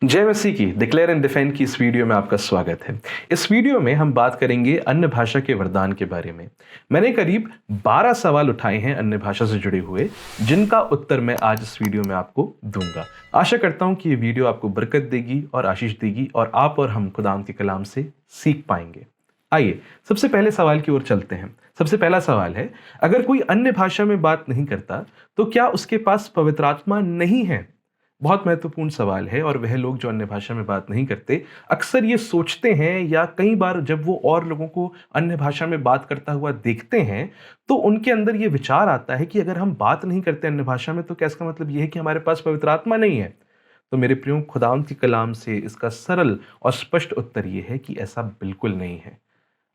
जय मसीह की declare and defend की इस वीडियो में आपका स्वागत है। इस वीडियो में हम बात करेंगे अन्य भाषा के वरदान के बारे में। मैंने करीब 12 सवाल उठाए हैं अन्य भाषा से जुड़े हुए, जिनका उत्तर मैं आज इस वीडियो में आपको दूंगा। आशा करता हूं कि ये वीडियो आपको बरकत देगी और आशीष देगी और आप और हम खुदाम के कलाम से सीख पाएंगे। आइए सबसे पहले सवाल की ओर चलते हैं। सबसे पहला सवाल है, अगर कोई अन्य भाषा में बात नहीं करता तो क्या उसके पास पवित्र आत्मा नहीं है? बहुत महत्वपूर्ण सवाल है। और वह लोग जो अन्य भाषा में बात नहीं करते अक्सर ये सोचते हैं, या कई बार जब वो और लोगों को अन्य भाषा में बात करता हुआ देखते हैं तो उनके अंदर ये विचार आता है कि अगर हम बात नहीं करते अन्य भाषा में तो क्या इसका मतलब ये है कि हमारे पास पवित्र आत्मा नहीं है? तो मेरे प्रियो, खुदावंद के कलाम से इसका सरल और स्पष्ट उत्तर ये है कि ऐसा बिल्कुल नहीं है।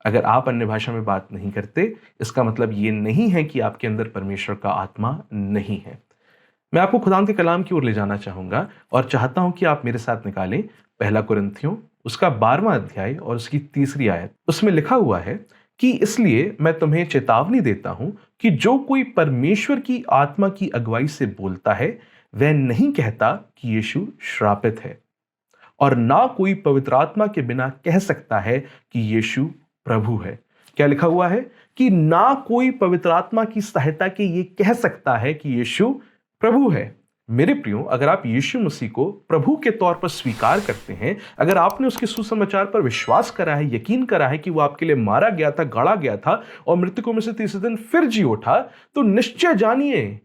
अगर आप अन्य भाषा में बात नहीं करते, इसका मतलब ये नहीं है कि आपके अंदर परमेश्वर का आत्मा नहीं है। मैं आपको खुदावंद के कलाम की ओर ले जाना चाहूंगा और चाहता हूं कि आप मेरे साथ निकालें पहला कुरिन्थियों उसका 12वां अध्याय और उसकी 3री आयत। उसमें लिखा हुआ है कि इसलिए मैं तुम्हें चेतावनी देता हूं कि जो कोई परमेश्वर की आत्मा की अगुवाई से बोलता है वह नहीं कहता कि यीशु श्रापित है, और ना कोई पवित्र आत्मा के बिना कह सकता है कि यीशु प्रभु है। क्या लिखा हुआ है? कि ना कोई पवित्र आत्मा की सहायता के ये कह सकता है कि यीशु प्रभु है। मेरे प्रियो, अगर आप यीशु मसीह को प्रभु के तौर पर स्वीकार करते हैं, अगर आपने उसके सुसमाचार पर विश्वास करा है, यकीन करा है कि वो आपके लिए मारा गया था, गाड़ा गया था और मृतकों में से तीसरे दिन फिर जी उठा, तो निश्चय जानिए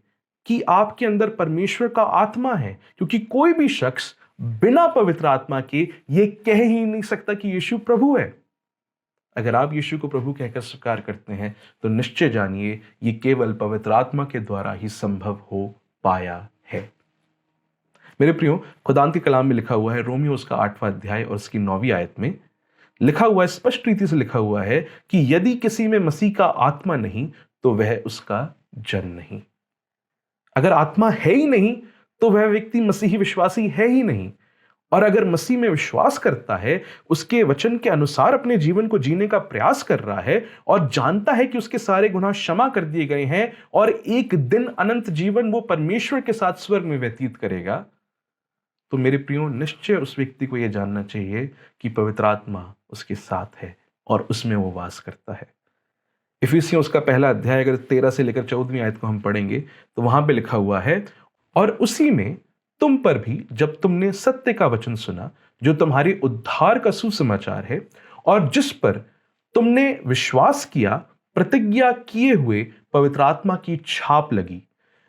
कि आपके अंदर परमेश्वर का आत्मा है। क्योंकि कोई भी शख्स बिना पवित्र आत्मा के ये कह ही नहीं सकता कि यीशु प्रभु है। अगर आप यीशु को प्रभु कहकर स्वीकार करते हैं तो निश्चय जानिए ये केवल पवित्र आत्मा के द्वारा ही संभव हो पाया है। मेरे प्रियो, खुदावंद के कलाम में लिखा हुआ है, रोमियो उसका 8वां अध्याय और उसकी 9वीं आयत में लिखा हुआ है, स्पष्ट रीति से लिखा हुआ है कि यदि किसी में मसीह का आत्मा नहीं तो वह उसका जन नहीं। अगर आत्मा है ही नहीं तो वह व्यक्ति मसीही विश्वासी है ही नहीं। और अगर मसीह में विश्वास करता है, उसके वचन के अनुसार अपने जीवन को जीने का प्रयास कर रहा है और जानता है कि उसके सारे गुनाह क्षमा कर दिए गए हैं और एक दिन अनंत जीवन वो परमेश्वर के साथ स्वर्ग में व्यतीत करेगा, तो मेरे प्रियो, निश्चय उस व्यक्ति को यह जानना चाहिए कि पवित्र आत्मा उसके साथ है और उसमें वो वास करता है। इफिसियों उसका पहला अध्याय अगर 13 से लेकर 14वीं आयत को हम पढ़ेंगे तो वहां पे लिखा हुआ है, और उसी में तुम पर भी जब तुमने सत्य का वचन सुना जो तुम्हारी उद्धार का सुसमाचार है, और जिस पर तुमने विश्वास किया, प्रतिज्ञा किए हुए पवित्र आत्मा की छाप लगी।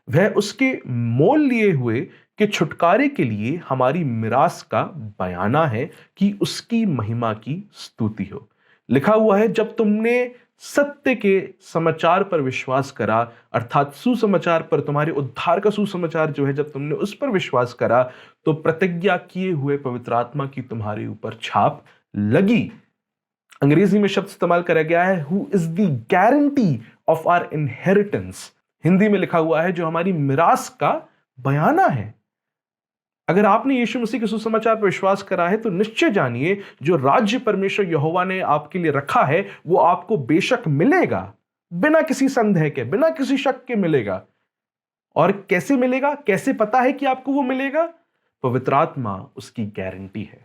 वह उसके मोल लिए हुए के छुटकारे के लिए हमारी मिरास का बयाना है कि उसकी महिमा की स्तुति हो। लिखा हुआ है, जब तुमने सत्य के समाचार पर विश्वास करा, अर्थात सुसमाचार पर, तुम्हारे उद्धार का सुसमाचार जो है, जब तुमने उस पर विश्वास करा तो प्रतिज्ञा किए हुए पवित्र आत्मा की तुम्हारे ऊपर छाप लगी। अंग्रेजी में शब्द इस्तेमाल करा गया है, who is the guarantee of our inheritance. Hindi में लिखा हुआ है, जो हमारी मिरास का बयाना है। अगर आपने यीशु मसीह के सुसमाचार पर विश्वास करा है तो निश्चय जानिए जो राज्य परमेश्वर यहोवा ने आपके लिए रखा है वो आपको बेशक मिलेगा, बिना किसी संदेह के, बिना किसी शक के मिलेगा। और कैसे मिलेगा? कैसे पता है कि आपको वो मिलेगा? पवित्र आत्मा उसकी गारंटी है।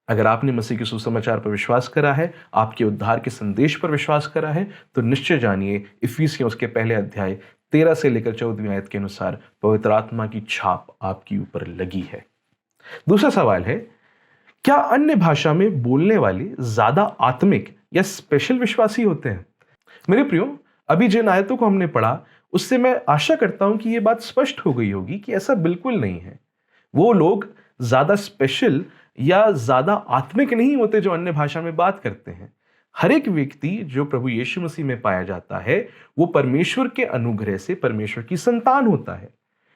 अगर आपने मसीह के सुसमाचार पर विश्वास करा है, आपके उद्धार के संदेश पर विश्वास करा है, तो निश्चय जानिए इफिसियों उसके पहले अध्याय 13 से लेकर 14वीं आयत के अनुसार पवित्र आत्मा की छाप आपके ऊपर लगी है। दूसरा सवाल है, क्या अन्य भाषा में बोलने वाले ज्यादा आत्मिक या स्पेशल विश्वासी होते हैं? मेरे प्रियो, अभी जिन आयतों को हमने पढ़ा उससे मैं आशा करता हूं कि यह बात स्पष्ट हो गई होगी कि ऐसा बिल्कुल नहीं है। वो लोग ज्यादा स्पेशल या ज्यादा आत्मिक नहीं होते जो अन्य भाषा में बात करते हैं। हर एक व्यक्ति जो प्रभु यीशु मसीह में पाया जाता है वो परमेश्वर के अनुग्रह से परमेश्वर की संतान होता है।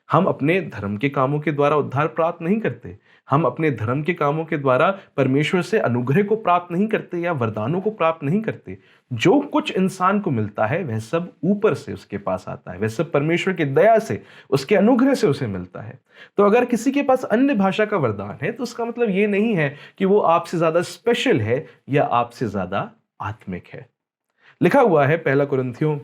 हम अपने धर्म के कामों के द्वारा उद्धार प्राप्त नहीं करते। हम अपने धर्म के कामों के द्वारा परमेश्वर से अनुग्रह को प्राप्त नहीं करते या वरदानों को प्राप्त नहीं करते। जो कुछ इंसान को मिलता है वह सब ऊपर से उसके पास आता है, वह सब परमेश्वर की दया से, उसके अनुग्रह से उसे मिलता है। तो अगर किसी के पास अन्य भाषा का वरदान है तो उसका मतलब यह नहीं है कि वो आपसे ज्यादा स्पेशल है या आपसे ज्यादा आत्मिक है। लिखा हुआ है पहला कुरिन्थियों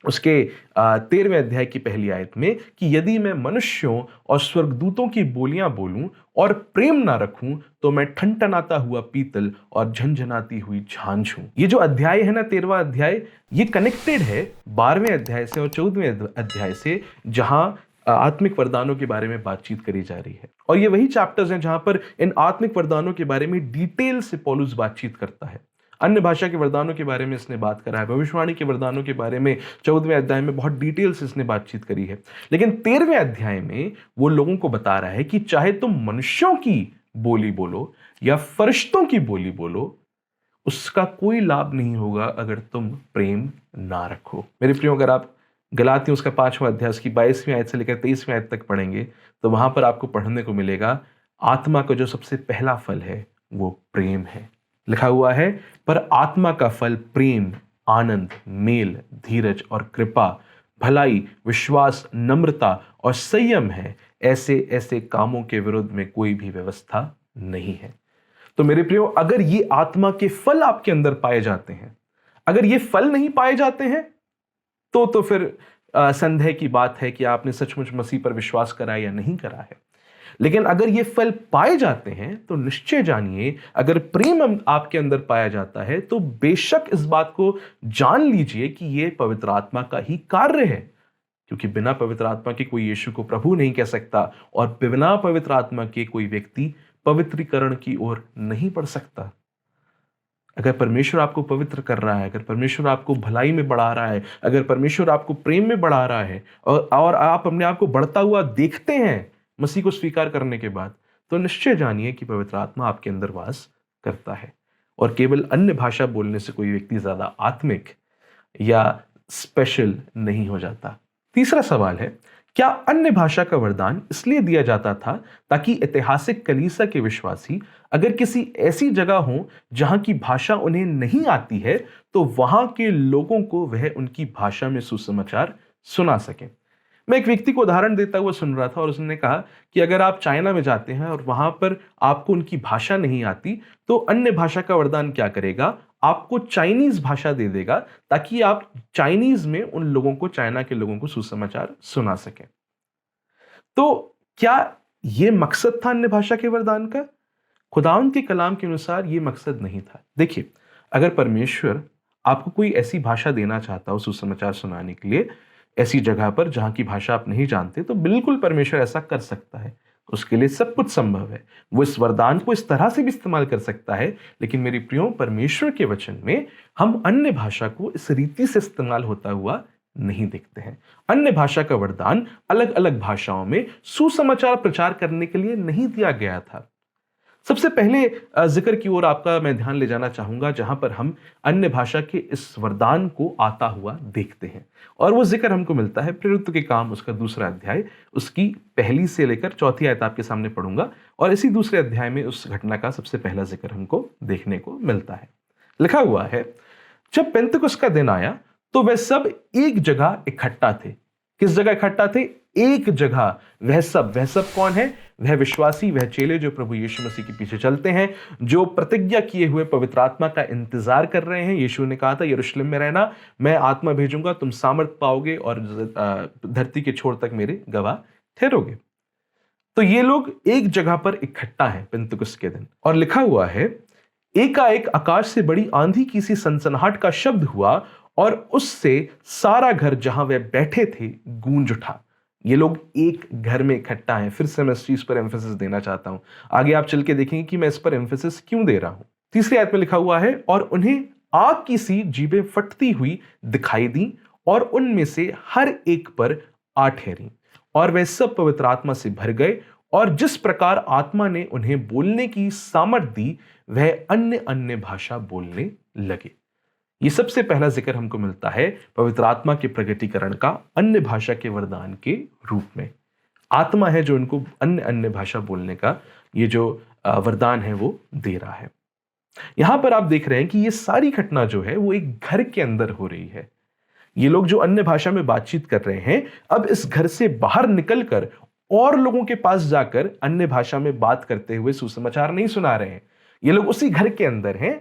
उसके 13वें अध्याय की पहली आयत में कि यदि मैं मनुष्यों और स्वर्गदूतों की बोलियां बोलूं और प्रेम ना रखूं तो मैं ठनठनाता हुआ पीतल और झनझनाती हुई झांझ हूं। ये जो अध्याय है ना, 13वां अध्याय, ये कनेक्टेड है 12वें अध्याय से और 14वें अध्याय से, जहां आत्मिक वरदानों के बारे में बातचीत करी जा रही है। और ये वही चैप्टर्स हैं जहां पर इन आत्मिक वरदानों के बारे में डिटेल से पौलुस बातचीत करता है। अन्य भाषा के वरदानों के बारे में इसने बात करा है, भविष्यवाणी के वरदानों के बारे में 14वें अध्याय में बहुत डिटेल से इसने बातचीत करी है। लेकिन 13वें अध्याय में वो लोगों को बता रहा है कि चाहे तुम मनुष्यों की बोली बोलो या फरिश्तों की बोली बोलो, उसका कोई लाभ नहीं होगा अगर तुम प्रेम ना रखो। मेरे प्रियो, अगर आप गलातियों उसका 5वां अध्याय उसकी 22वीं आयत से लेकर 23वीं आयत तक पढ़ेंगे तो वहां पर आपको पढ़ने को मिलेगा आत्मा का जो सबसे पहला फल है वो प्रेम है। लिखा हुआ है, पर आत्मा का फल प्रेम, आनंद, मेल, धीरज और कृपा, भलाई, विश्वास, नम्रता और संयम है। ऐसे ऐसे कामों के विरुद्ध में कोई भी व्यवस्था नहीं है। तो मेरे प्रियो, अगर ये आत्मा के फल आपके अंदर पाए जाते हैं, अगर ये फल नहीं पाए जाते हैं तो फिर संदेह की बात है कि आपने सचमुच मसीह पर विश्वास करा या नहीं करा है। लेकिन अगर ये फल पाए जाते हैं तो निश्चय जानिए, अगर प्रेम आपके अंदर पाया जाता है तो बेशक इस बात को जान लीजिए कि ये पवित्र आत्मा का ही कार्य है, क्योंकि बिना पवित्र आत्मा के कोई यीशु को प्रभु नहीं कह सकता और बिना पवित्र आत्मा के कोई व्यक्ति पवित्रीकरण की ओर नहीं बढ़ सकता। अगर परमेश्वर आपको पवित्र कर रहा है, अगर परमेश्वर आपको भलाई में बढ़ा रहा है, अगर परमेश्वर आपको प्रेम में बढ़ा रहा है और आप अपने आप को बढ़ता हुआ देखते हैं मसीह को स्वीकार करने के बाद, तो निश्चय जानिए कि पवित्र आत्मा आपके अंदर वास करता है। और केवल अन्य भाषा बोलने से कोई व्यक्ति ज्यादा आत्मिक या स्पेशल नहीं हो जाता। तीसरा सवाल है, क्या अन्य भाषा का वरदान इसलिए दिया जाता था ताकि ऐतिहासिक कलीसिया के विश्वासी अगर किसी ऐसी जगह हो जहां की भाषा उन्हें नहीं आती है तो वहां के लोगों को वह उनकी भाषा में सुसमाचार सुना सके? मैं एक व्यक्ति को उदाहरण देता हुआ सुन रहा था और उसने कहा कि अगर आप चाइना में जाते हैं और वहां पर आपको उनकी भाषा नहीं आती तो अन्य भाषा का वरदान क्या करेगा, आपको चाइनीज भाषा दे देगा ताकि आप चाइनीज में उन लोगों को, चाइना के लोगों को सुसमाचार सुना सकें। तो क्या यह मकसद था अन्य भाषा के वरदान का? खुदावंद के कलाम के अनुसार यह मकसद नहीं था। देखिए, अगर परमेश्वर आपको कोई ऐसी भाषा देना चाहता हो सुसमाचार सुनाने के लिए ऐसी जगह पर जहां की भाषा आप नहीं जानते, तो बिल्कुल परमेश्वर ऐसा कर सकता है, उसके लिए सब कुछ संभव है। वो इस वरदान को इस तरह से भी इस्तेमाल कर सकता है। लेकिन मेरे प्रियो, परमेश्वर के वचन में हम अन्य भाषा को इस रीति से इस्तेमाल होता हुआ नहीं देखते हैं। अन्य भाषा का वरदान अलग अलग भाषाओं में सुसमाचार प्रचार करने के लिए नहीं दिया गया था। सबसे पहले जिक्र की ओर आपका मैं ध्यान ले जाना चाहूंगा जहां पर हम अन्य भाषा के इस वरदान को आता हुआ देखते हैं, और वो जिक्र हमको मिलता है प्रेरितों के काम उसका 2वां अध्याय, उसकी 1 से लेकर 4 आयत आपके सामने पढ़ूंगा। और इसी 2 अध्याय में उस घटना का सबसे पहला जिक्र हमको देखने को मिलता है। लिखा हुआ है, जब पेंतकुस्त का दिन आया तो वे सब एक जगह इकट्ठा थे। किस जगह इकट्ठा थे? एक जगह। वह सब कौन है? वह विश्वासी, वह चेले जो प्रभु यीशु मसीह के पीछे चलते हैं, जो प्रतिज्ञा किए हुए पवित्र आत्मा का इंतजार कर रहे हैं। यीशु ने कहा था, यरूशलेम में रहना, मैं आत्मा भेजूंगा, तुम सामर्थ पाओगे और धरती के छोर तक मेरे गवाह ठहरोगे। तो ये लोग एक जगह पर इकट्ठा हैं पेंतकुस्त के दिन। और लिखा हुआ है, एकाएक आकाश से बड़ी आंधी की सी सनसनाहट का शब्द हुआ और उससे सारा घर जहां वे बैठे थे गूंज उठा। ये लोग एक घर में इकट्ठा हैं। फिर से मैं इस चीज पर एम्फेसिस देना चाहता हूं, आगे आप चल के देखेंगे कि मैं इस पर एम्फेसिस क्यों दे रहा हूं। 3 आयत में लिखा हुआ है, और उन्हें आग की सी जीभें फटती हुई दिखाई दी और उनमें से हर एक पर आ ठहरी, और वे सब पवित्र आत्मा से भर गए, और जिस प्रकार आत्मा ने उन्हें बोलने की सामर्थ दी वह अन्य अन्य भाषा बोलने लगे। ये सबसे पहला जिक्र हमको मिलता है पवित्र आत्मा के प्रगटीकरण का अन्य भाषा के वरदान के रूप में। आत्मा है जो उनको अन्य अन्य भाषा बोलने का ये जो वरदान है वो दे रहा है। यहां पर आप देख रहे हैं कि ये सारी घटना जो है वो एक घर के अंदर हो रही है। ये लोग जो अन्य भाषा में बातचीत कर रहे हैं, अब इस घर से बाहर निकलकर और लोगों के पास जाकर अन्य भाषा में बात करते हुए सुसमाचार नहीं सुना रहे हैं। ये लोग उसी घर के अंदर हैं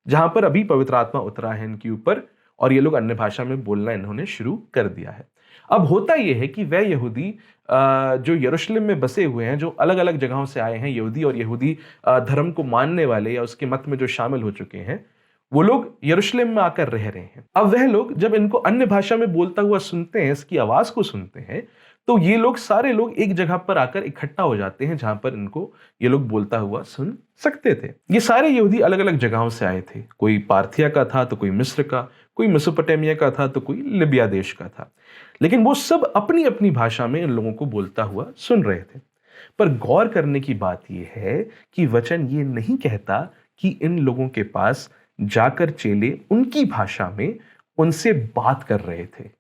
जहां पर अभी पवित्र आत्मा उतरा है इनके ऊपर, और ये लोग अन्य भाषा में बोलना इन्होंने शुरू कर दिया है। अब होता यह है कि वह यहूदी जो यरूशलेम में बसे हुए हैं, जो अलग अलग जगहों से आए हैं, यहूदी और यहूदी धर्म को मानने वाले या उसके मत में जो शामिल हो चुके हैं, वो लोग यरूशलेम में आकर रह रहे हैं। अब वह लोग जब इनको अन्य भाषा में बोलता हुआ सुनते हैं, इसकी आवाज को सुनते हैं, तो ये लोग सारे लोग एक जगह पर आकर इकट्ठा हो जाते हैं जहां पर इनको ये लोग बोलता हुआ सुन सकते थे। ये सारे यहूदी अलग अलग जगहों से आए थे। कोई पार्थिया का था तो कोई मिस्र का, कोई मेसोपोटामिया का था तो कोई लिबिया देश का था। लेकिन वो सब अपनी अपनी भाषा में इन लोगों को बोलता हुआ सुन रहे थे। पर गौर करने की बात यह है कि वचन ये नहीं कहता कि इन लोगों के पास जाकर चेले उनकी भाषा में उनसे बात कर रहे थे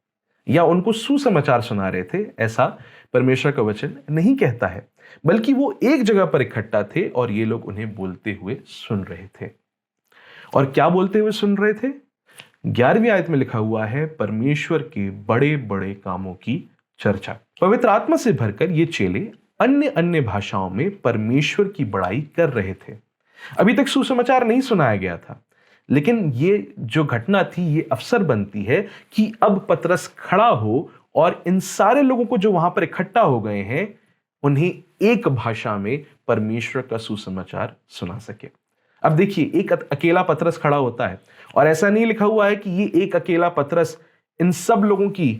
या उनको सुसमाचार सुना रहे थे। ऐसा परमेश्वर का वचन नहीं कहता है, बल्कि वो एक जगह पर इकट्ठा थे और ये लोग उन्हें बोलते हुए सुन रहे थे। और क्या बोलते हुए सुन रहे थे? 11वीं आयत में लिखा हुआ है, परमेश्वर के बड़े बड़े कामों की चर्चा। पवित्र आत्मा से भरकर ये चेले अन्य अन्य भाषाओं में परमेश्वर की बड़ाई कर रहे थे। अभी तक सुसमाचार नहीं सुनाया गया था, लेकिन ये जो घटना थी ये अवसर बनती है कि अब पतरस खड़ा हो और इन सारे लोगों को जो वहां पर इकट्ठा हो गए हैं उन्हें एक भाषा में परमेश्वर का सुसमाचार सुना सके। अब देखिए, एक अकेला पतरस खड़ा होता है और ऐसा नहीं लिखा हुआ है कि ये एक अकेला पतरस इन सब लोगों की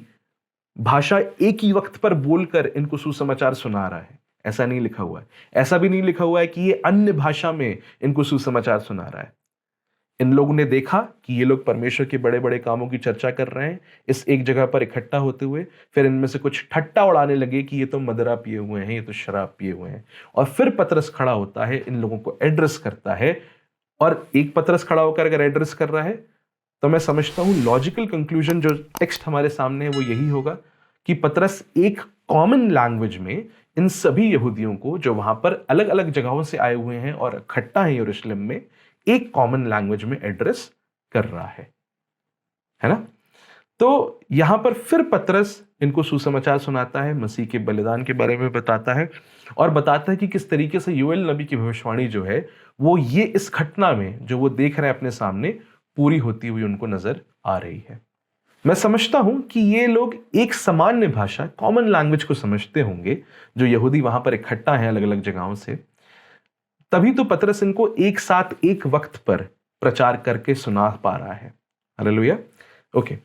भाषा एक ही वक्त पर बोलकर इनको सुसमाचार सुना रहा है। ऐसा नहीं लिखा हुआ है। ऐसा भी नहीं लिखा हुआ है कि ये अन्य भाषा में इनको सुसमाचार सुना रहा है। इन लोगों ने देखा कि ये लोग परमेश्वर के बड़े बड़े कामों की चर्चा कर रहे हैं इस एक जगह पर इकट्ठा होते हुए। फिर इनमें से कुछ ठट्टा उड़ाने लगे कि ये तो मदिरा पिए हुए हैं, ये तो शराब पिए हुए हैं। और फिर पतरस खड़ा होता है, इन लोगों को एड्रेस करता है। और एक पतरस खड़ा होकर अगर एड्रेस कर रहा है तो मैं समझता हूं लॉजिकल कंक्लूजन जो टेक्स्ट हमारे सामने है वो यही होगा कि पतरस एक कॉमन लैंग्वेज में इन सभी यहूदियों को जो वहां पर अलग अलग जगहों से आए हुए हैं और इकट्ठा हैं यरूशलेम में, एक कॉमन लैंग्वेज में एड्रेस कर रहा है ना। तो यहां पर फिर पतरस इनको सुसमाचार सुनाता है, मसीह के बलिदान के बारे में बताता है और बताता है कि किस तरीके से योएल नबी की भविष्यवाणी जो है वो ये इस घटना में जो वो देख रहे हैं अपने सामने पूरी होती हुई उनको नजर आ रही है। मैं समझता हूं कि ये लोग एक सामान्य भाषा, कॉमन लैंग्वेज को समझते होंगे जो यहूदी वहां पर इकट्ठा हैं अलग अलग जगहों से। तभी तो पतरस इनको एक साथ एक वक्त पर प्रचार करके सुना पा रहा है। हालेलुया। ओके,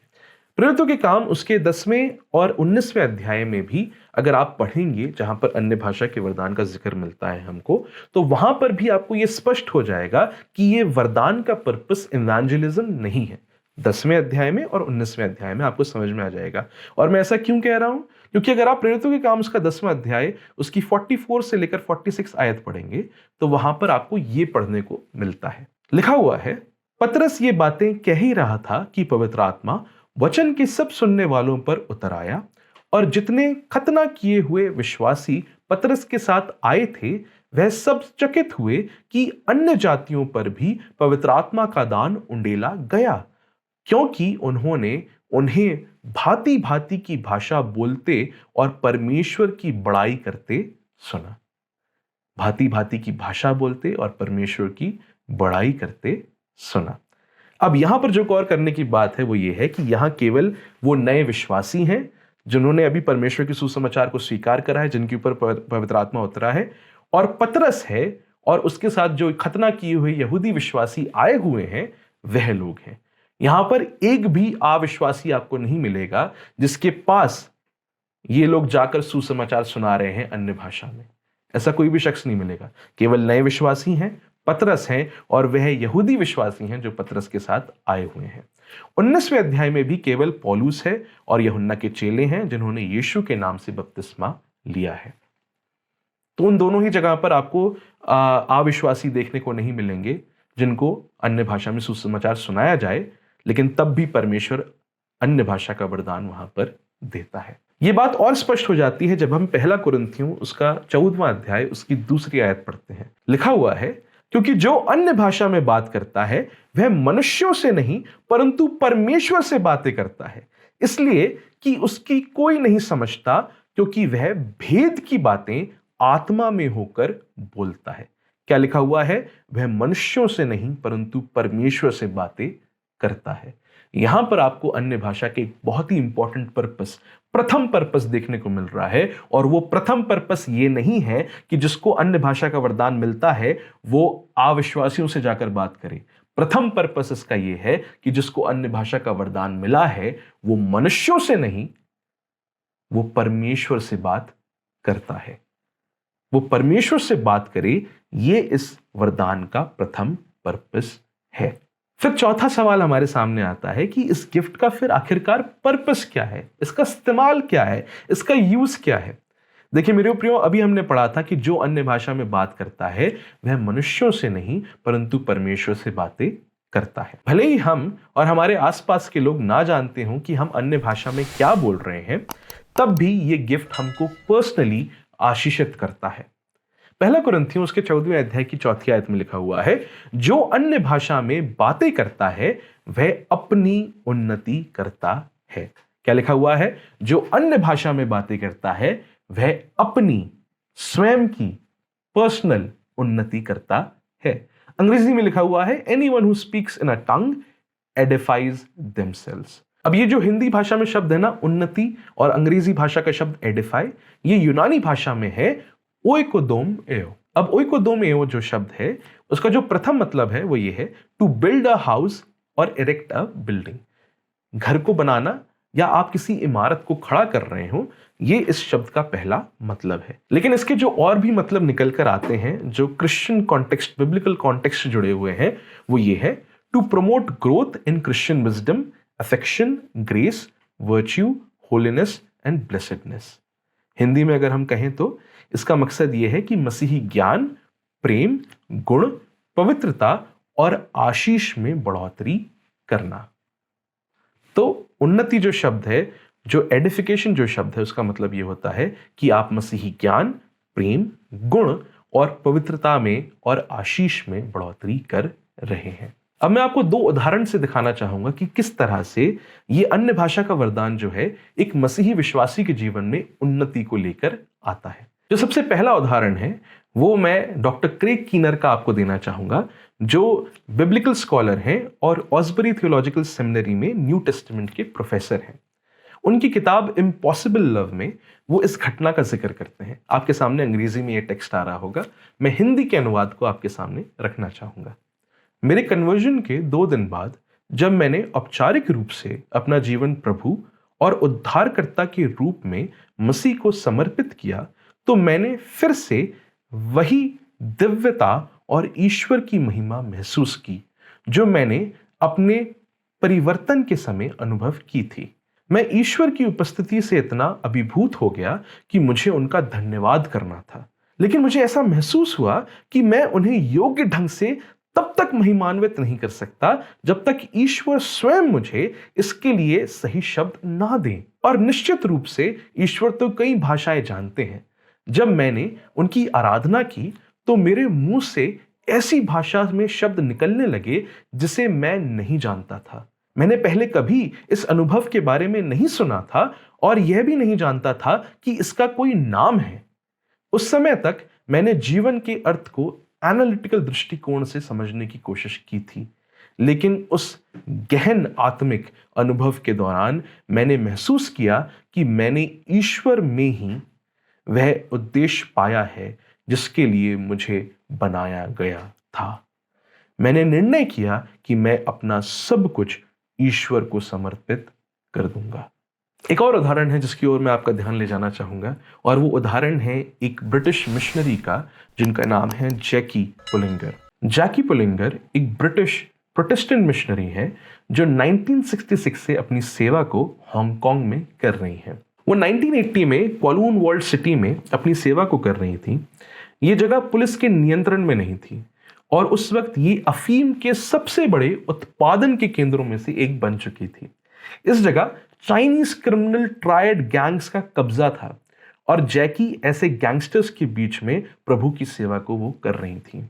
प्रेरितों के काम उसके 10वें और 19वें अध्याय में भी अगर आप पढ़ेंगे जहां पर अन्य भाषा के वरदान का जिक्र मिलता है हमको, तो वहां पर भी आपको यह स्पष्ट हो जाएगा कि यह वरदान का पर्पस इवेंजलिज्म नहीं है। 10वें अध्याय में और 19वें अध्याय में आपको समझ में आ जाएगा। और मैं ऐसा क्यों कह रहा हूं? क्योंकि अगर आप प्रेरितों के काम उसका 10वां अध्याय उसकी 44 से लेकर 46 आयत पढ़ेंगे तो वहां पर आपको यह पढ़ने को मिलता है। लिखा हुआ है, पतरस ये बातें कह ही रहा था कि पवित्र आत्मा वचन के सब सुनने वालों पर उतर आया और जितने खतना किए हुए विश्वासी पतरस के साथ आए थे वह सब चकित हुए कि अन्य जातियों पर भी पवित्र आत्मा का दान उंडेला गया, क्योंकि उन्होंने उन्हें भांति भांति की भाषा बोलते और परमेश्वर की बड़ाई करते सुना। भांति भांति की भाषा बोलते और परमेश्वर की बड़ाई करते सुना। अब यहां पर जो गौर करने की बात है वो ये है कि यहां केवल वो नए विश्वासी हैं जिन्होंने अभी परमेश्वर के सुसमाचार को स्वीकार करा है, जिनके ऊपर पवित्र आत्मा उतरा है, और पतरस है और उसके साथ जो खतना किए हुए यहूदी विश्वासी आए हुए हैं वह लोग हैं। यहां पर एक भी अविश्वासी आपको नहीं मिलेगा जिसके पास ये लोग जाकर सुसमाचार सुना रहे हैं अन्य भाषा में। ऐसा कोई भी शख्स नहीं मिलेगा। केवल नए विश्वासी हैं, पतरस हैं, और वह यहूदी विश्वासी हैं जो पतरस के साथ आए हुए हैं। 19वें अध्याय में भी केवल पौलुस है और यूहन्ना के चेले हैं जिन्होंने यीशु के नाम से बपतिस्मा लिया है। तो उन दोनों ही जगह पर आपको अविश्वासी देखने को नहीं मिलेंगे जिनको अन्य भाषा में सुसमाचार सुनाया जाए, लेकिन तब भी परमेश्वर अन्य भाषा का वरदान वहां पर देता है। यह बात और स्पष्ट हो जाती है जब हम पहला कुरिन्थियों उसका 14वां अध्याय उसकी 2री आयत पढ़ते हैं। लिखा हुआ है, क्योंकि जो अन्य भाषा में बात करता है वह मनुष्यों से नहीं परंतु परमेश्वर से बातें करता है, इसलिए कि उसकी कोई नहीं समझता, क्योंकि वह भेद की बातें आत्मा में होकर बोलता है। क्या लिखा हुआ है? वह मनुष्यों से नहीं परंतु परमेश्वर से बातें करता है। यहां पर आपको अन्य भाषा के एक बहुत ही इंपॉर्टेंट पर्पस, प्रथम पर्पस देखने को मिल रहा है। और वो प्रथम पर्पस ये नहीं है कि जिसको अन्य भाषा का वरदान मिलता है वो अविश्वासियों से जाकर बात करे। प्रथम पर्पस इसका यह है कि जिसको अन्य भाषा का वरदान मिला है वो मनुष्यों से नहीं, वो परमेश्वर से बात करता है। वो परमेश्वर से बात करे, ये इस वरदान का प्रथम पर्पस है। फिर चौथा सवाल हमारे सामने आता है कि इस गिफ्ट का फिर आखिरकार पर्पस क्या है, इसका इस्तेमाल क्या है, इसका यूज क्या है। देखिए मेरे प्रियो, अभी हमने पढ़ा था कि जो अन्य भाषा में बात करता है वह मनुष्यों से नहीं परंतु परमेश्वर से बातें करता है। भले ही हम और हमारे आसपास के लोग ना जानते हों कि हम अन्य भाषा में क्या बोल रहे हैं, तब भी ये गिफ्ट हमको पर्सनली आशीषित करता है। पहला कुरिन्थियों उसके 14वें अध्याय की 4थी आयत में लिखा हुआ है, जो अन्य भाषा में बातें करता है वह अपनी उन्नति करता है। क्या लिखा हुआ है? जो अन्य भाषा में बातें करता है वह अपनी स्वयं की पर्सनल उन्नति करता है। अंग्रेजी में लिखा हुआ है, anyone who speaks in a tongue एडिफाइज themselves. अब ये जो हिंदी भाषा में शब्द है ना उन्नति, और अंग्रेजी भाषा का शब्द एडिफाई, ये यूनानी भाषा में है ओइकोदोम एओ। अब ओइकोदोम एओ जो शब्द है उसका जो प्रथम मतलब है वो ये है, टू बिल्ड अ हाउस और इरेक्ट अ बिल्डिंग। घर को बनाना या आप किसी इमारत को खड़ा कर रहे हो, ये इस शब्द का पहला मतलब है। लेकिन इसके जो और भी मतलब निकल कर आते हैं जो क्रिश्चियन कॉन्टेक्स्ट, बिब्लिकल कॉन्टेक्स्ट से जुड़े हुए हैं, वो ये है, to promote growth in Christian wisdom, affection, grace, virtue, holiness and blessedness. Hindi में अगर हम कहें तो इसका मकसद यह है कि मसीही ज्ञान, प्रेम, गुण, पवित्रता और आशीष में बढ़ोतरी करना। तो उन्नति जो शब्द है, जो एडिफिकेशन जो शब्द है, उसका मतलब यह होता है कि आप मसीही ज्ञान, प्रेम, गुण और पवित्रता में और आशीष में बढ़ोतरी कर रहे हैं। अब मैं आपको दो उदाहरण से दिखाना चाहूंगा कि किस तरह से ये अन्य भाषा का वरदान जो है एक मसीही विश्वासी के जीवन में उन्नति को लेकर आता है। जो सबसे पहला उदाहरण है वो मैं डॉक्टर क्रेग कीनर का आपको देना चाहूंगा, जो बिब्लिकल स्कॉलर हैं और ऑसबरी थियोलॉजिकल सेमिनरी में न्यू टेस्टामेंट के प्रोफेसर हैं। उनकी किताब इम्पॉसिबल लव में वो इस घटना का जिक्र करते हैं। आपके सामने अंग्रेजी में ये टेक्स्ट आ रहा होगा, मैं हिंदी के अनुवाद को आपके सामने रखना चाहूंगा। मेरे कन्वर्जन के 2 दिन बाद जब मैंने औपचारिक रूप से अपना जीवन प्रभु और उद्धारकर्ता के रूप में मसीह को समर्पित किया, तो मैंने फिर से वही दिव्यता और ईश्वर की महिमा महसूस की जो मैंने अपने परिवर्तन के समय अनुभव की थी। मैं ईश्वर की उपस्थिति से इतना अभिभूत हो गया कि मुझे उनका धन्यवाद करना था, लेकिन मुझे ऐसा महसूस हुआ कि मैं उन्हें योग्य ढंग से तब तक महिमान्वित नहीं कर सकता जब तक ईश्वर स्वयं मुझे इसके लिए सही शब्द ना दें। और निश्चित रूप से ईश्वर तो कई भाषाएं जानते हैं। जब मैंने उनकी आराधना की तो मेरे मुंह से ऐसी भाषा में शब्द निकलने लगे जिसे मैं नहीं जानता था। मैंने पहले कभी इस अनुभव के बारे में नहीं सुना था और यह भी नहीं जानता था कि इसका कोई नाम है। उस समय तक मैंने जीवन के अर्थ को एनालिटिकल दृष्टिकोण से समझने की कोशिश की थी, लेकिन उस गहन आत्मिक अनुभव के दौरान मैंने महसूस किया कि मैंने ईश्वर में ही वह उद्देश्य पाया है जिसके लिए मुझे बनाया गया था। मैंने निर्णय किया कि मैं अपना सब कुछ ईश्वर को समर्पित कर दूंगा। एक और उदाहरण है जिसकी ओर मैं आपका ध्यान ले जाना चाहूंगा, और वो उदाहरण है एक ब्रिटिश मिशनरी का जिनका नाम है जैकी पुलिंगर। जैकी पुलिंगर एक ब्रिटिश प्रोटेस्टेंट मिशनरी है जो 1966 से अपनी सेवा को हांगकांग में कर रही हैं। वो 1980 में कॉलून वर्ल्ड सिटी में अपनी सेवा को कर रही थी। ये जगह पुलिस के नियंत्रण में नहीं थी और उस वक्त ये अफीम के सबसे बड़े उत्पादन के केंद्रों में से एक बन चुकी थी। इस जगह चाइनीज क्रिमिनल ट्रायड गैंग्स का कब्जा था और जैकी ऐसे गैंगस्टर्स के बीच में प्रभु की सेवा को वो कर रही थी।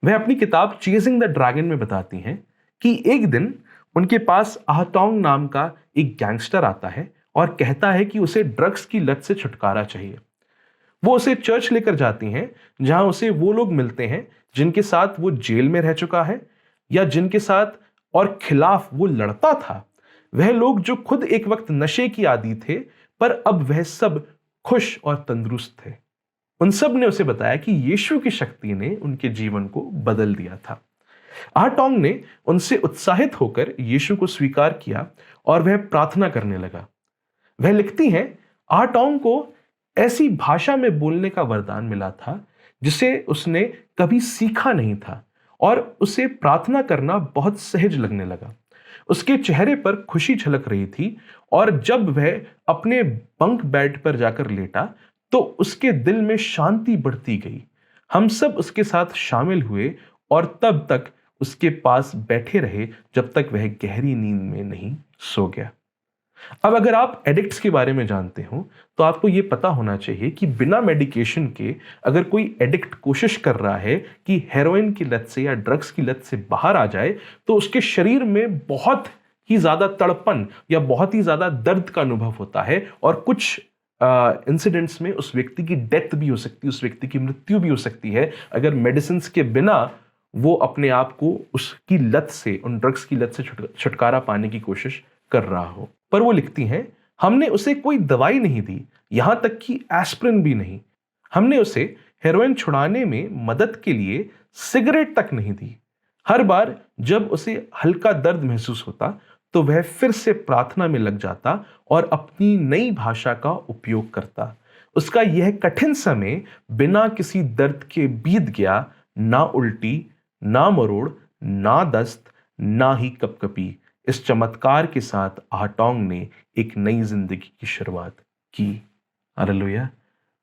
वह अपनी किताब चेजिंग द ड्रैगन में बताती हैं कि एक दिन उनके पास आहटोंग नाम का एक गैंगस्टर आता है और कहता है कि उसे ड्रग्स की लत से छुटकारा चाहिए। वो उसे चर्च लेकर जाती हैं जहां उसे वो लोग मिलते हैं जिनके साथ वो जेल में रह चुका है या जिनके साथ और खिलाफ वो लड़ता था, वह लोग जो खुद एक वक्त नशे की आदी थे पर अब वह सब खुश और तंदुरुस्त थे, उन सब ने उसे बताया कि यीशु की शक्ति ने उनके जीवन को बदल दिया था। आटोंग ने उनसे उत्साहित होकर यीशु को स्वीकार किया और वह प्रार्थना करने लगा। वह लिखती हैं, आटोंग को ऐसी भाषा में बोलने का वरदान मिला था जिसे उसने कभी सीखा नहीं था और उसे प्रार्थना करना बहुत सहज लगने लगा। उसके चेहरे पर खुशी झलक रही थी और जब वह अपने बंक बेड पर जाकर लेटा तो उसके दिल में शांति बढ़ती गई। हम सब उसके साथ शामिल हुए और तब तक उसके पास बैठे रहे जब तक वह गहरी नींद में नहीं सो गया। अब अगर आप एडिक्ट्स के बारे में जानते हो तो आपको यह पता होना चाहिए कि बिना मेडिकेशन के अगर कोई एडिक्ट कोशिश कर रहा है कि हेरोइन की लत से या ड्रग्स की लत से बाहर आ जाए तो उसके शरीर में बहुत ही ज्यादा तड़पन या बहुत ही ज्यादा दर्द का अनुभव होता है और कुछ इंसिडेंट्स में उस व्यक्ति की डेथ भी हो सकती है, उस व्यक्ति की मृत्यु भी हो सकती है अगर मेडिसिन के बिना वो अपने आप को उसकी लत से, उन ड्रग्स की लत से छुटकारा पाने की कोशिश कर रहा हो। पर वो लिखती हैं, हमने उसे कोई दवाई नहीं दी, यहां तक कि एस्पिरिन भी नहीं। हमने उसे हेरोइन छुड़ाने में मदद के लिए सिगरेट तक नहीं दी। हर बार जब उसे हल्का दर्द महसूस होता तो वह फिर से प्रार्थना में लग जाता और अपनी नई भाषा का उपयोग करता। उसका यह कठिन समय बिना किसी दर्द के बीत गया, ना उल्टी, ना मरोड़, ना दस्त, ना ही कपकपी। इस चमत्कार के साथ आटोंग ने एक नई जिंदगी की शुरुआत की। हालेलुया।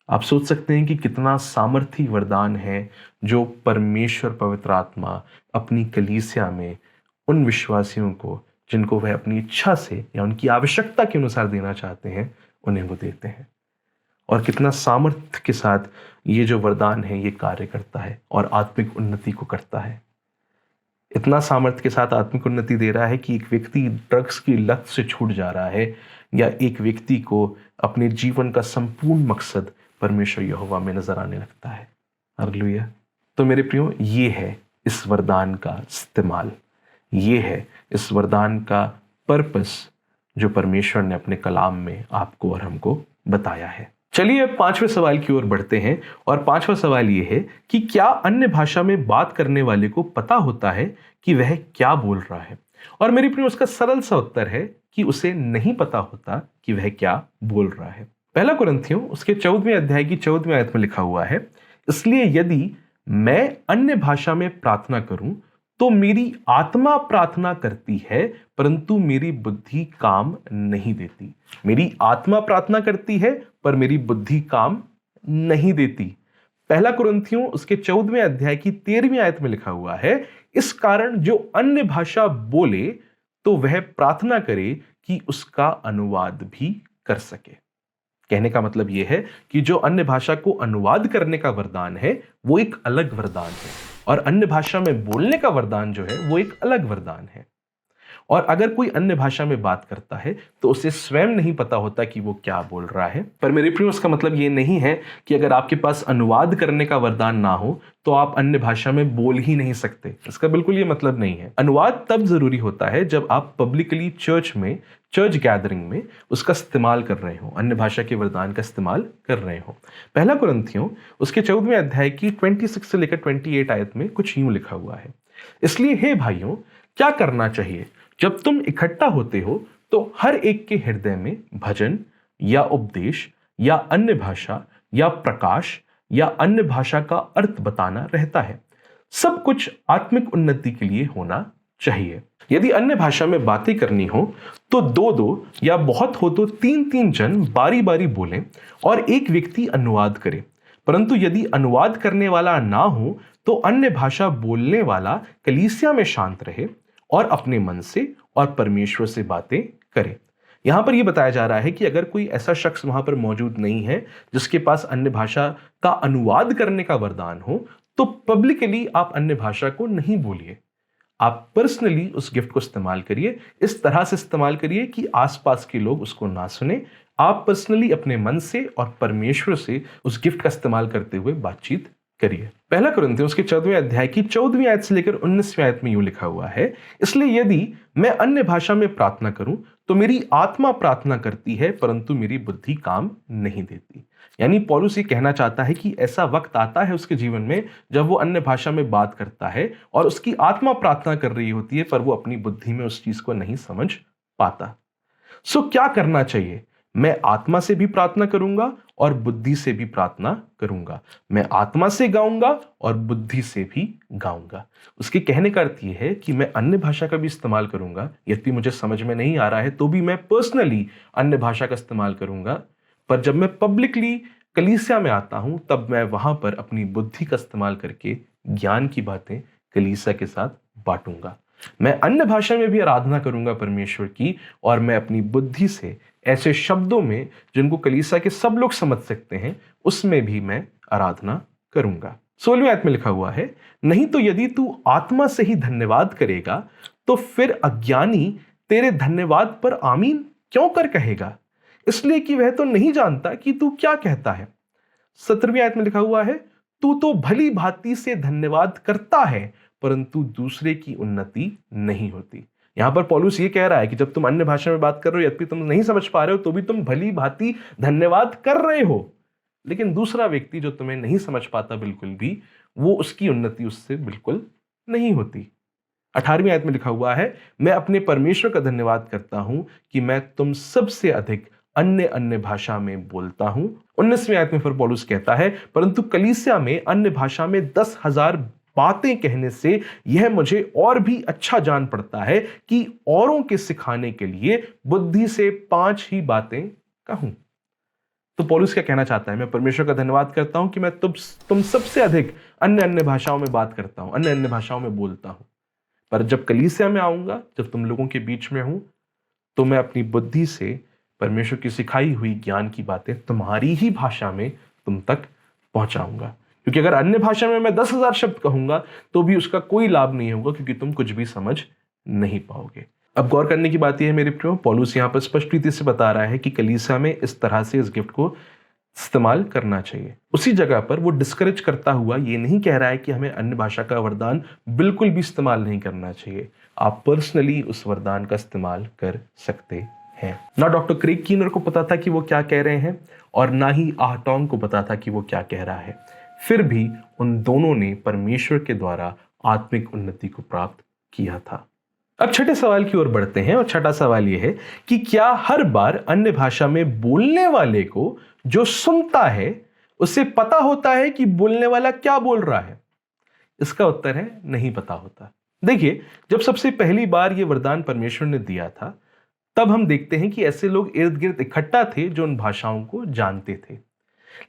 आप सोच सकते हैं कि कितना सामर्थी वरदान है जो परमेश्वर पवित्र आत्मा अपनी कलीसिया में उन विश्वासियों को जिनको वह अपनी इच्छा से या उनकी आवश्यकता के अनुसार देना चाहते हैं उन्हें वो देते हैं। और कितना सामर्थ्य के साथ ये जो वरदान है ये कार्य करता है और आत्मिक उन्नति को करता है। इतना सामर्थ्य के साथ आत्मिक उन्नति दे रहा है कि एक व्यक्ति ड्रग्स की लत से छूट जा रहा है या एक व्यक्ति को अपने जीवन का संपूर्ण मकसद परमेश्वर यहोवा में नजर आने लगता है। हालेलुया। तो मेरे प्रियो, ये है इस वरदान का इस्तेमाल, ये है इस वरदान का पर्पस जो परमेश्वर ने अपने कलाम में आपको और हमको बताया है। चलिए अब 5वें सवाल की ओर बढ़ते हैं और 5वां सवाल ये है कि क्या अन्य भाषा में बात करने वाले को पता होता है कि वह क्या बोल रहा है? और मेरी प्रिय, उसका सरल सा उत्तर है कि उसे नहीं पता होता कि वह क्या बोल रहा है। पहला कुरिन्थियों उसके 14वें अध्याय की 14वीं आयत में लिखा हुआ है, इसलिए यदि मैं अन्य भाषा में प्रार्थना करूं तो मेरी आत्मा प्रार्थना करती है परंतु मेरी बुद्धि काम नहीं देती। मेरी आत्मा प्रार्थना करती है पर मेरी बुद्धि काम नहीं देती। पहला कुरिन्थियों उसके 14वें अध्याय की 13वीं आयत में लिखा हुआ है, इस कारण जो अन्य भाषा बोले तो वह प्रार्थना करे कि उसका अनुवाद भी कर सके। कहने का मतलब यह है कि जो अन्य भाषा को अनुवाद करने का वरदान है वो एक अलग वरदान है और अन्य भाषा में बोलने का वरदान जो है वो एक अलग वरदान है। और अगर कोई अन्य भाषा में बात करता है तो उसे स्वयं नहीं पता होता कि वो क्या बोल रहा है। पर मेरे प्रियो, उसका मतलब ये नहीं है कि अगर आपके पास अनुवाद करने का वरदान ना हो तो आप अन्य भाषा में बोल ही नहीं सकते। इसका बिल्कुल ये मतलब नहीं है। अनुवाद तब जरूरी होता है जब आप पब्लिकली चर्च गैदरिंग में उसका इस्तेमाल कर रहे हो, अन्य भाषा के वरदान का इस्तेमाल कर रहे हो। पहला कुरिन्थियों उसके 14वें अध्याय की 26 से लेकर 28 आयत में कुछ यूं लिखा हुआ है, इसलिए हे भाइयों, क्या करना चाहिए? जब तुम इकट्ठा होते हो तो हर एक के हृदय में भजन या उपदेश या अन्य भाषा या प्रकाश या अन्य भाषा का अर्थ बताना रहता है। सब कुछ आत्मिक उन्नति के लिए होना चाहिए। यदि अन्य भाषा में बातें करनी हो तो 2-2 या बहुत हो तो 3-3 जन बारी बारी बोलें और एक व्यक्ति अनुवाद करे। परंतु यदि अनुवाद करने वाला ना हो तो अन्य भाषा बोलने वाला कलीसिया में शांत रहे और अपने मन से और परमेश्वर से बातें करे। यहां पर यह बताया जा रहा है कि अगर कोई ऐसा शख्स वहां पर मौजूद नहीं है जिसके पास अन्य भाषा का अनुवाद करने का वरदान हो तो पब्लिकली आप अन्य भाषा को नहीं बोलिए। आप पर्सनली उस गिफ्ट को इस्तेमाल करिए, इस तरह से इस्तेमाल करिए कि आसपास के लोग उसको ना सुने। आप पर्सनली अपने मन से और परमेश्वर से उस गिफ्ट का इस्तेमाल करते हुए बातचीत करिए। पहला कुरिन्थियों उसके 14वें अध्याय की 14वीं आयत से लेकर 19वीं आयत में यूं लिखा हुआ है, इसलिए यदि मैं अन्य भाषा में प्रार्थना करूं तो मेरी आत्मा प्रार्थना करती है परंतु मेरी बुद्धि काम नहीं देती। यानी पौलुस ये कहना चाहता है कि ऐसा वक्त आता है उसके जीवन में जब वो अन्य भाषा में बात करता है और उसकी आत्मा प्रार्थना कर रही होती है पर वो अपनी बुद्धि में उस चीज को नहीं समझ पाता। सो क्या करना चाहिए? मैं आत्मा से भी प्रार्थना करूंगा और बुद्धि से भी प्रार्थना करूंगा। मैं आत्मा से गाऊंगा और बुद्धि से भी गाऊंगा। उसके कहने का अर्थ यह है कि मैं अन्य भाषा का भी इस्तेमाल करूंगा, यदि मुझे समझ में नहीं आ रहा है तो भी मैं पर्सनली अन्य भाषा का इस्तेमाल करूंगा, पर जब मैं पब्लिकली कलीसिया में आता हूं तब मैं वहां पर अपनी बुद्धि का इस्तेमाल करके ज्ञान की बातें कलीसिया के साथ बांटूंगा। मैं अन्य भाषा में भी आराधना करूंगा परमेश्वर की, और मैं अपनी बुद्धि से ऐसे शब्दों में जिनको कलीसिया के सब लोग समझ सकते हैं उसमें भी मैं आराधना करूंगा। 16वीं आयत में लिखा हुआ है, नहीं तो यदि तू आत्मा से ही धन्यवाद करेगा तो फिर अज्ञानी तेरे धन्यवाद पर आमीन क्यों कर कहेगा, इसलिए कि वह तो नहीं जानता कि तू क्या कहता है। 17वीं आयत में लिखा हुआ है, तू तो भली भांति से धन्यवाद करता है परंतु दूसरे की उन्नति नहीं होती। यहां पर पौलुस ये कह रहा है कि जब तुम अन्य भाषा में बात कर रहे हो, यद्यपि तुम नहीं समझ पा रहे हो तो भी तुम भली भांति धन्यवाद कर रहे हो, लेकिन दूसरा व्यक्ति जो तुम्हें नहीं समझ पाता बिल्कुल भी, वो उसकी उन्नति उससे बिल्कुल नहीं होती। 18वीं आयत में लिखा हुआ है, मैं अपने परमेश्वर का धन्यवाद करता हूं कि मैं तुम सबसे अधिक अन्य अन्य भाषा में बोलता हूं। 19वीं आयत में फिर पौलुस कहता है, परंतु कलीसिया में अन्य भाषा में 10,000 बातें कहने से यह मुझे और भी अच्छा जान पड़ता है कि औरों के सिखाने के लिए बुद्धि से 5 ही बातें कहूं। तो पौलुस क्या कहना चाहता है? मैं परमेश्वर का धन्यवाद करता हूं कि मैं तुम सबसे अधिक अन्य अन्य भाषाओं में बात करता हूं, अन्य अन्य भाषाओं में बोलता हूं, पर जब कलीसिया में आऊंगा, जब तुम लोगों के बीच में हूं, तो मैं अपनी बुद्धि से परमेश्वर की सिखाई हुई ज्ञान की बातें तुम्हारी ही भाषा में तुम तक पहुंचाऊंगा। क्योंकि अगर अन्य भाषा में मैं 10,000 शब्द कहूंगा तो भी उसका कोई लाभ नहीं होगा, क्योंकि तुम कुछ भी समझ नहीं पाओगे। अब गौर करने की बात यह है मेरे प्रियो, पौलुस यहां पर स्पष्ट रीति से बता रहा है कि कलीसिया में इस तरह से इस गिफ्ट को इस्तेमाल करना चाहिए। उसी जगह पर वो डिस्करेज करता हुआ ये नहीं कह रहा है कि हमें अन्य भाषा का वरदान बिल्कुल भी इस्तेमाल नहीं करना चाहिए। आप पर्सनली उस वरदान का इस्तेमाल कर सकते हैं। ना डॉक्टर क्रेग कीनर को पता था कि वो क्या कह रहे हैं और ना ही आहटोंग को पता था कि वो क्या कह रहा है, फिर भी उन दोनों ने परमेश्वर के द्वारा आत्मिक उन्नति को प्राप्त किया था। अब छठे सवाल की ओर बढ़ते हैं, और छठा सवाल यह है कि क्या हर बार अन्य भाषा में बोलने वाले को जो सुनता है उसे पता होता है कि बोलने वाला क्या बोल रहा है? इसका उत्तर है नहीं पता होता। देखिए, जब सबसे पहली बार यह वरदान परमेश्वर ने दिया था तब हम देखते हैं कि ऐसे लोग इर्द गिर्द इकट्ठा थे जो उन भाषाओं को जानते थे,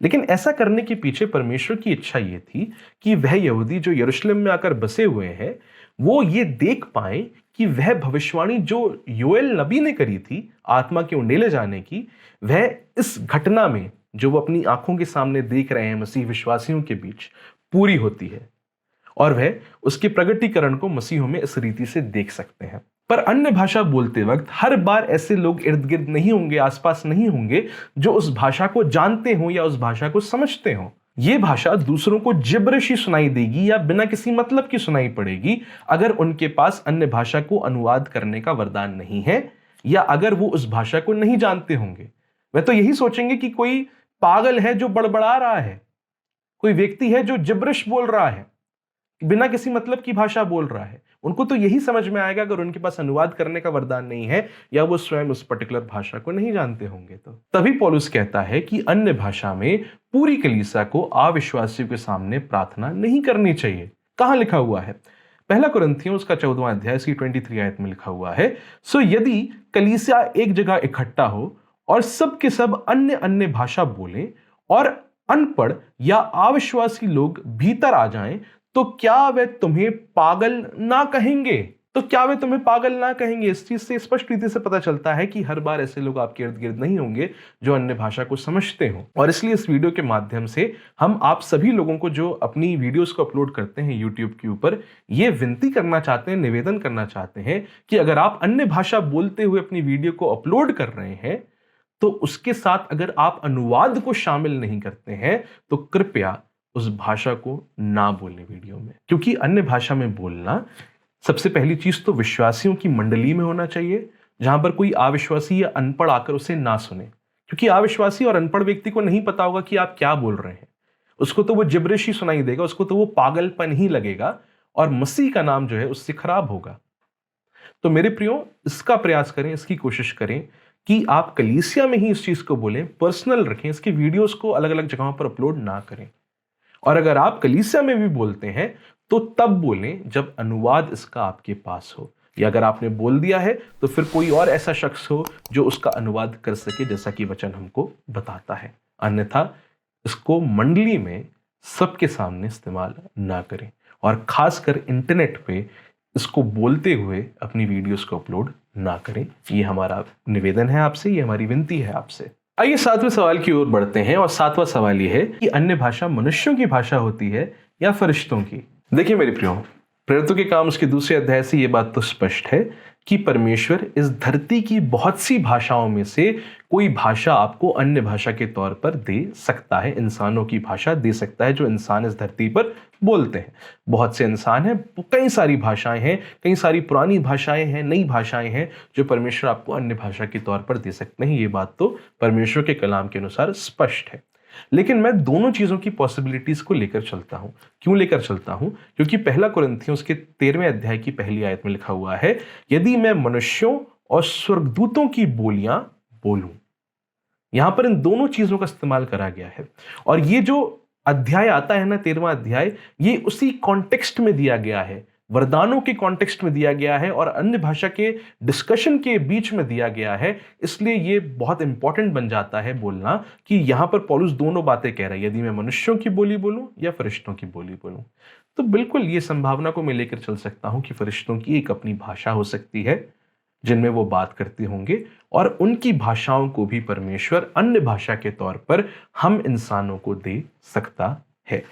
लेकिन ऐसा करने के पीछे परमेश्वर की इच्छा यह थी कि वह यहूदी जो यरूशलेम में आकर बसे हुए हैं वो ये देख पाए कि वह भविष्यवाणी जो योएल नबी ने करी थी आत्मा के उंडेले जाने की, वह इस घटना में जो वो अपनी आंखों के सामने देख रहे हैं मसीह विश्वासियों के बीच पूरी होती है, और वह उसके प्रगटीकरण को मसीहों में इस रीति से देख सकते हैं। पर अन्य भाषा बोलते वक्त हर बार ऐसे लोग इर्द गिर्द नहीं होंगे, आसपास नहीं होंगे जो उस भाषा को जानते हों या उस भाषा को समझते हों। यह भाषा दूसरों को जिब्रिश ही सुनाई देगी या बिना किसी मतलब की सुनाई पड़ेगी अगर उनके पास अन्य भाषा को अनुवाद करने का वरदान नहीं है, या अगर वो उस भाषा को नहीं जानते होंगे। वह तो यही सोचेंगे कि कोई पागल है जो बड़बड़ा रहा है, कोई व्यक्ति है जो जिब्रिश बोल रहा है, बिना किसी मतलब की भाषा बोल रहा है। उनको तो यही समझ में आएगा अगर उनके पास अनुवाद करने का वरदान नहीं है या वो स्वयं उस पर्टिकुलर भाषा को नहीं जानते होंगे। तो तभी पौलुस कहता है कि अन्य भाषा में पूरी कलीसिया को अविश्वासियों के सामने प्रार्थना नहीं करनी चाहिए। कहां लिखा हुआ है? पहला कुरिन्थियों उसका 14वां अध्याय इसकी 23 आयत में लिखा हुआ है, सो यदि कलीसिया एक जगह इकट्ठा हो और सब के सब अन्य अन्य भाषा बोलें और अनपढ़ या अविश्वासी लोग भीतर आ जाएं, तो क्या वे तुम्हें पागल ना कहेंगे? इस चीज से स्पष्ट रीति से पता चलता है कि हर बार ऐसे लोग आपके इर्द गिर्द नहीं होंगे जो अन्य भाषा को समझते हो। और इसलिए इस वीडियो के माध्यम से हम आप सभी लोगों को जो अपनी वीडियोस को अपलोड करते हैं यूट्यूब के ऊपर, ये विनती करना चाहते हैं, निवेदन करना चाहते हैं कि अगर आप अन्य भाषा बोलते हुए अपनी वीडियो को अपलोड कर रहे हैं तो उसके साथ अगर आप अनुवाद को शामिल नहीं करते हैं तो कृपया उस भाषा को ना बोलें वीडियो में, क्योंकि अन्य भाषा में बोलना सबसे पहली चीज तो विश्वासियों की मंडली में होना चाहिए, जहां पर कोई अविश्वासी या अनपढ़ आकर उसे ना सुने, क्योंकि अविश्वासी और अनपढ़ व्यक्ति को नहीं पता होगा कि आप क्या बोल रहे हैं। उसको तो वो जिब्रिश ही सुनाई देगा, उसको तो वो पागलपन ही लगेगा और मसीह का नाम जो है उससे खराब होगा। तो मेरे प्रियो, इसका प्रयास करें, इसकी कोशिश करें कि आप कलीसिया में ही इस चीज को बोलें, पर्सनल रखें, इसकी वीडियोस को अलग अलग जगहों पर अपलोड ना करें। और अगर आप कलीसिया में भी बोलते हैं तो तब बोलें जब अनुवाद इसका आपके पास हो, या अगर आपने बोल दिया है तो फिर कोई और ऐसा शख्स हो जो उसका अनुवाद कर सके, जैसा कि वचन हमको बताता है। अन्यथा इसको मंडली में सबके सामने इस्तेमाल ना करें, और खासकर इंटरनेट पे इसको बोलते हुए अपनी वीडियोस को अपलोड ना करें। ये हमारा निवेदन है आपसे, ये हमारी विनती है आपसे। आइए 7वें सवाल की ओर बढ़ते हैं, और 7वां सवाल ये है कि अन्य भाषा मनुष्यों की भाषा होती है या फरिश्तों की। देखिए मेरे प्रियो, प्रेरितों के काम उसके दूसरे अध्याय से ये बात तो स्पष्ट है कि परमेश्वर इस धरती की बहुत सी भाषाओं में से कोई भाषा आपको अन्य भाषा के तौर पर दे सकता है, इंसानों की भाषा दे सकता है जो इंसान इस धरती पर बोलते हैं। बहुत से इंसान हैं, कई सारी भाषाएं हैं, कई सारी पुरानी भाषाएं हैं, नई भाषाएं हैं जो परमेश्वर आपको अन्य भाषा के तौर पर दे सकते हैं। ये बात तो परमेश्वर के कलाम के अनुसार स्पष्ट है। लेकिन मैं दोनों चीजों की पॉसिबिलिटीज को लेकर चलता हूं। क्यों लेकर चलता हूं? क्योंकि पहला कुरिन्थियों उसके 13वें अध्याय की पहली आयत में लिखा हुआ है, यदि मैं मनुष्यों और स्वर्गदूतों की बोलियां बोलूं। यहां पर इन दोनों चीजों का इस्तेमाल करा गया है, और ये जो अध्याय आता है ना, 13वां अध्याय, ये उसी कॉन्टेक्स्ट में दिया गया है, वरदानों के कॉन्टेक्स्ट में दिया गया है और अन्य भाषा के डिस्कशन के बीच में दिया गया है। इसलिए ये बहुत इंपॉर्टेंट बन जाता है बोलना कि यहां पर पौलुस दोनों बातें कह रहा है, यदि मैं मनुष्यों की बोली बोलूं या फरिश्तों की बोली बोलूं। तो बिल्कुल ये संभावना को मैं लेकर चल सकता हूं कि फरिश्तों की एक अपनी भाषा हो सकती है जिनमें वो बात करते होंगे, और उनकी भाषाओं को भी परमेश्वर अन्य भाषा के तौर पर हम इंसानों को दे सकता है।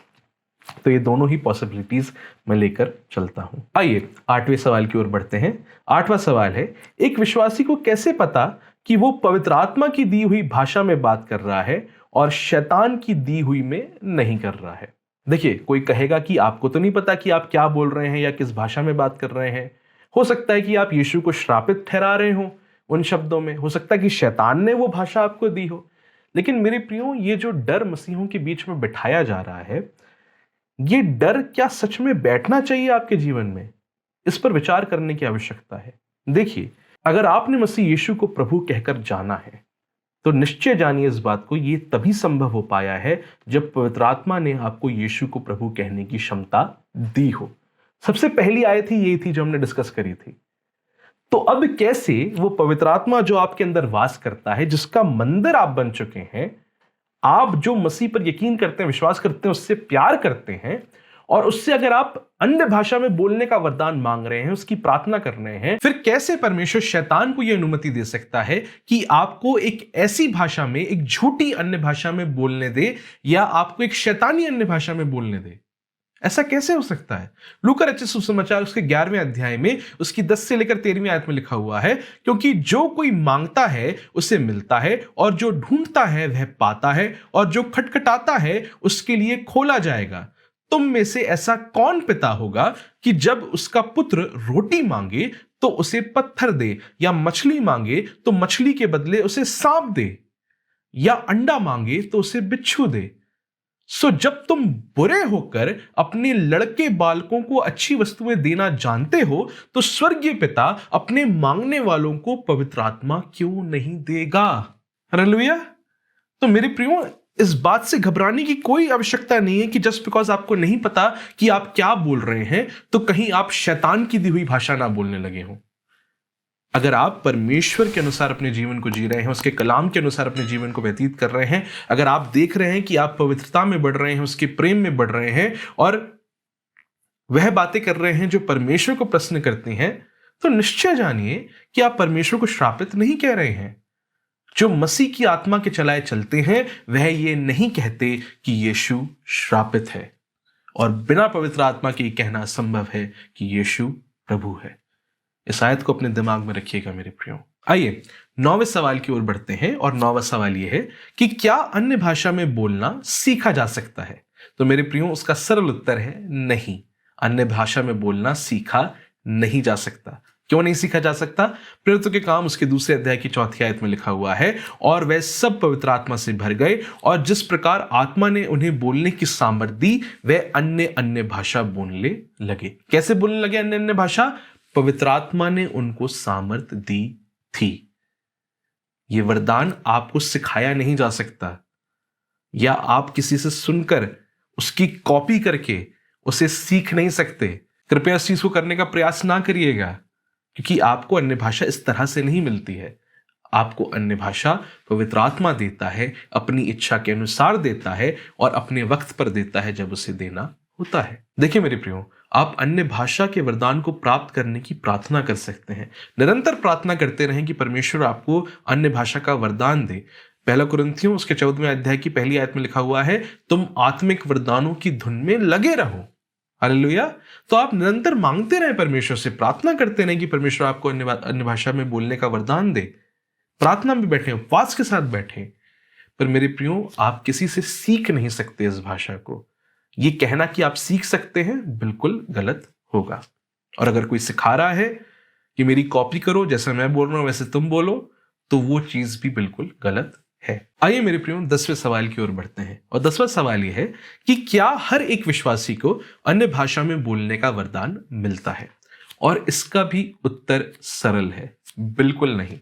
तो ये दोनों ही पॉसिबिलिटीज मैं लेकर चलता हूं। आइए 8वें सवाल की ओर बढ़ते हैं। 8वां सवाल है, एक विश्वासी को कैसे पता कि वो पवित्र आत्मा की दी हुई भाषा में बात कर रहा है और शैतान की दी हुई में नहीं कर रहा है? देखिए, कोई कहेगा कि आपको तो नहीं पता कि आप क्या बोल रहे हैं या किस भाषा में बात कर रहे हैं। हो सकता है कि आप यीशु को श्रापित ठहरा रहे हो उन शब्दों में, हो सकता है कि शैतान ने वो भाषा आपको दी हो। लेकिन मेरे प्रियो, ये जो डर मसीहों के बीच में बिठाया जा रहा है, ये डर क्या सच में बैठना चाहिए आपके जीवन में? इस पर विचार करने की आवश्यकता है। देखिए, अगर आपने मसीह यीशु को प्रभु कहकर जाना है तो निश्चय जानिए इस बात को, ये तभी संभव हो पाया है जब पवित्र आत्मा ने आपको यीशु को प्रभु कहने की क्षमता दी हो। सबसे पहली आयत ही यही थी जो हमने डिस्कस करी थी। तो अब कैसे वो पवित्र आत्मा जो आपके अंदर वास करता है, जिसका मंदिर आप बन चुके हैं, आप जो मसीह पर यकीन करते हैं, विश्वास करते हैं, उससे प्यार करते हैं, और उससे अगर आप अन्य भाषा में बोलने का वरदान मांग रहे हैं, उसकी प्रार्थना कर रहे हैं, फिर कैसे परमेश्वर शैतान को यह अनुमति दे सकता है कि आपको एक ऐसी भाषा में, एक झूठी अन्य भाषा में बोलने दे, या आपको एक शैतानी अन्य भाषा में बोलने दे? ऐसा कैसे हो सकता है? लूका रचित सुसमाचार उसके 11वें अध्याय में उसकी 10 से लेकर 13वीं आयत में लिखा हुआ है, क्योंकि जो कोई मांगता है उसे मिलता है, और जो ढूंढता है वह पाता है, और जो खटखटाता है उसके लिए खोला जाएगा। तुम में से ऐसा कौन पिता होगा कि जब उसका पुत्र रोटी मांगे तो उसे पत्थर दे, या मछली मांगे तो मछली के बदले उसे सांप दे, या अंडा मांगे तो उसे बिच्छू दे? सो जब तुम बुरे होकर अपने लड़के बालकों को अच्छी वस्तुएं देना जानते हो, तो स्वर्गीय पिता अपने मांगने वालों को पवित्र आत्मा क्यों नहीं देगा? हालेलुया। तो मेरे प्रियो, इस बात से घबराने की कोई आवश्यकता नहीं है कि जस्ट बिकॉज आपको नहीं पता कि आप क्या बोल रहे हैं तो कहीं आप शैतान की दी हुई भाषा ना बोलने लगे हो। अगर आप परमेश्वर के अनुसार अपने जीवन को जी रहे हैं, उसके कलाम के अनुसार अपने जीवन को व्यतीत कर रहे हैं, अगर आप देख रहे हैं कि आप पवित्रता में बढ़ रहे हैं, उसके प्रेम में बढ़ रहे हैं, और वह बातें कर रहे हैं जो परमेश्वर को प्रसन्न करती हैं, तो निश्चय जानिए कि आप परमेश्वर को श्रापित नहीं कह रहे हैं। जो मसीह की आत्मा के चलाए चलते हैं वह ये नहीं कहते कि यीशु श्रापित है, और बिना पवित्र आत्मा के कहना संभव है कि यीशु प्रभु है। इस आयत को अपने दिमाग में रखिएगा मेरे प्रियो। आइए 9वें सवाल की ओर बढ़ते हैं, और 9वां सवाल यह है कि क्या अन्य भाषा में बोलना सीखा जा सकता है? तो मेरे प्रियो, उसका सरल उत्तर है नहीं। अन्य भाषा में बोलना सीखा नहीं जा सकता। क्यों नहीं सीखा जा सकता? प्रेरितों के काम उसके दूसरे अध्याय की 4वीं आयत में लिखा हुआ है, और वह सब पवित्र आत्मा से भर गए, और जिस प्रकार आत्मा ने उन्हें बोलने की सामर्थ दी, वह अन्य अन्य भाषा बोलने लगे। कैसे बोलने लगे अन्य अन्य भाषा? पवित्र आत्मा ने उनको सामर्थ दी थी। यह वरदान आपको सिखाया नहीं जा सकता, या आप किसी से सुनकर उसकी कॉपी करके उसे सीख नहीं सकते। कृपया इस चीज को करने का प्रयास ना करिएगा, क्योंकि आपको अन्य भाषा इस तरह से नहीं मिलती है। आपको अन्य भाषा पवित्र आत्मा देता है, अपनी इच्छा के अनुसार देता है, और अपने वक्त पर देता है जब उसे देना होता है। देखिए मेरे प्रियो, आप अन्य भाषा के वरदान को प्राप्त करने की प्रार्थना कर सकते हैं। निरंतर प्रार्थना करते रहें कि परमेश्वर आपको अन्य भाषा का वरदान दे। 1 कुरिन्थियों उसके 14वें अध्याय की 1 आयत में लिखा हुआ है, तुम आत्मिक वरदानों की धुन में लगे रहो। हालेलुया। तो आप निरंतर मांगते रहें परमेश्वर से, प्रार्थना करते रहें कि परमेश्वर आपको अन्य भाषा में बोलने का वरदान दे। प्रार्थना में बैठे, उपवास के साथ बैठे। पर मेरे प्रियो, आप किसी से सीख नहीं सकते इस भाषा को। ये कहना कि आप सीख सकते हैं बिल्कुल गलत होगा। और अगर कोई सिखा रहा है कि मेरी कॉपी करो, जैसे मैं बोल रहा हूं वैसे तुम बोलो, तो वो चीज भी बिल्कुल गलत है। आइए मेरे प्रियो, 10वें सवाल की ओर बढ़ते हैं। और 10वां सवाल यह है कि क्या हर एक विश्वासी को अन्य भाषा में बोलने का वरदान मिलता है? और इसका भी उत्तर सरल है, बिल्कुल नहीं।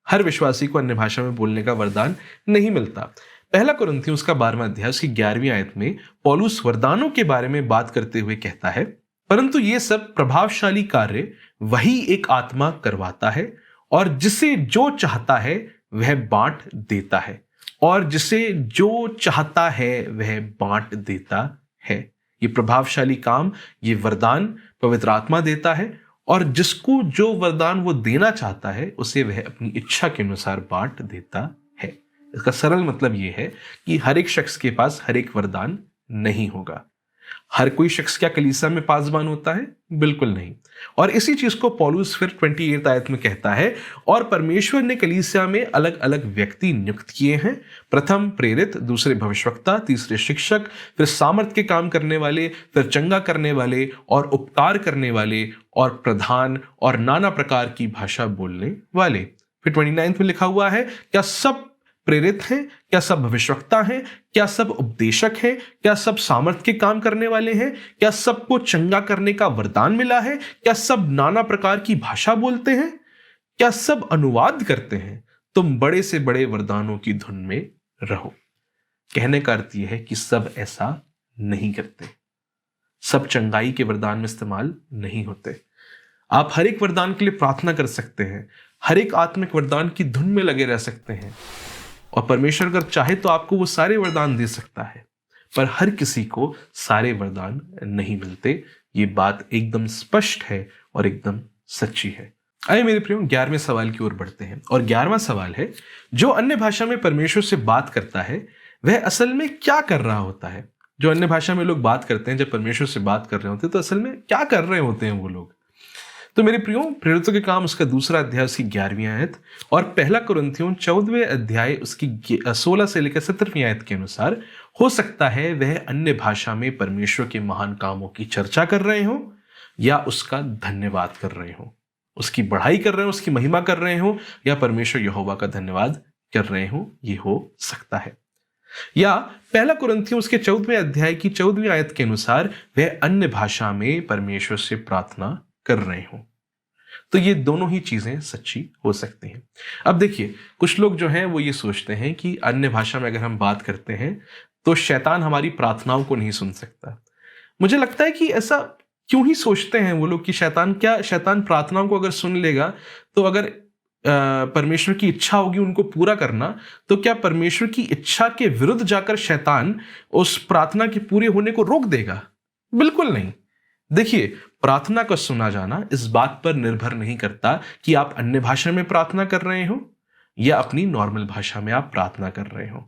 हर विश्वासी को अन्य भाषा में बोलने का वरदान नहीं मिलता। 1 कुरिन्थियों उसका 12वां अध्याय उसकी 11वीं आयत में पौलुस वरदानों के बारे में बात करते हुए कहता है, परंतु ये सब प्रभावशाली कार्य वही एक आत्मा करवाता है, और जिसे जो चाहता है वह बांट देता है। और जिसे जो चाहता है वह बांट देता है। ये प्रभावशाली काम, ये वरदान पवित्र आत्मा देता है, और जिसको जो वरदान वो देना चाहता है उसे वह अपनी इच्छा के अनुसार बांट देता है। इसका सरल मतलब यह है कि हर एक शख्स के पास हर एक वरदान नहीं होगा। हर कोई शख्स क्या कलीसिया में पासबान होता है? बिल्कुल नहीं। और इसी चीज को पौलुस फिर 28 आयत में कहता है, और परमेश्वर ने कलीसिया में अलग अलग व्यक्ति नियुक्त किए हैं, प्रथम प्रेरित, दूसरे भविष्यवक्ता, तीसरे शिक्षक, फिर सामर्थ के काम करने वाले, फिर चंगा करने वाले, और उपकार करने वाले, और प्रधान, और नाना प्रकार की भाषा बोलने वाले। फिर 29 में लिखा हुआ है, क्या सब प्रेरित हैं? क्या सब भविष्यवक्ता हैं? क्या सब उपदेशक हैं? क्या सब सामर्थ के काम करने वाले हैं? क्या सबको चंगा करने का वरदान मिला है? क्या सब नाना प्रकार की भाषा बोलते हैं? क्या सब अनुवाद करते हैं? तुम बड़े से बड़े वरदानों की धुन में रहो। कहने का अर्थ यह है कि सब ऐसा नहीं करते। सब चंगाई के वरदान में इस्तेमाल नहीं होते। आप हर एक वरदान के लिए प्रार्थना कर सकते हैं, हर एक आत्मिक वरदान की धुन में लगे रह सकते हैं, और परमेश्वर अगर चाहे तो आपको वो सारे वरदान दे सकता है। पर हर किसी को सारे वरदान नहीं मिलते। ये बात एकदम स्पष्ट है और एकदम सच्ची है। आइए मेरे प्रियो, 11वें सवाल की ओर बढ़ते हैं। और 11वां सवाल है, जो अन्य भाषा में परमेश्वर से बात करता है वह असल में क्या कर रहा होता है? जो अन्य भाषा में लोग बात करते हैं, जब परमेश्वर से बात कर रहे होते हैं, तो असल में क्या कर रहे होते हैं वो लोग? तो मेरे प्रियो, प्रेरितों के काम उसका 2 अध्याय उसकी 11वीं आयत, और 1 कुरिन्थियों 14वें अध्याय उसकी 16 से लेकर 17वीं आयत के अनुसार, हो सकता है वह अन्य भाषा में परमेश्वर के महान कामों की चर्चा कर रहे हो, या उसका धन्यवाद कर रहे हो, उसकी बढ़ाई कर रहे हो, उसकी महिमा कर रहे हो, या परमेश्वर यहोवा का धन्यवाद कर रहे हो। ये हो सकता है। या 1 कुरिन्थियों उसके 14वें अध्याय की 14वीं आयत के अनुसार वह अन्य भाषा में परमेश्वर से प्रार्थना कर रहे हो। तो ये दोनों ही चीजें सच्ची हो सकती हैं। अब देखिए, कुछ लोग जो हैं वो ये सोचते हैं कि अन्य भाषा में अगर हम बात करते हैं तो शैतान हमारी प्रार्थनाओं को नहीं सुन सकता। मुझे लगता है कि ऐसा क्यों ही सोचते हैं वो लोग कि शैतान प्रार्थनाओं को अगर सुन लेगा, तो अगर परमेश्वर की इच्छा होगी उनको पूरा करना, तो क्या परमेश्वर की इच्छा के विरुद्ध जाकर शैतान उस प्रार्थना के पूरे होने को रोक देगा? बिल्कुल नहीं। देखिए, प्रार्थना का सुना जाना इस बात पर निर्भर नहीं करता कि आप अन्य भाषा में प्रार्थना कर रहे हो या अपनी नॉर्मल भाषा में आप प्रार्थना कर रहे हो।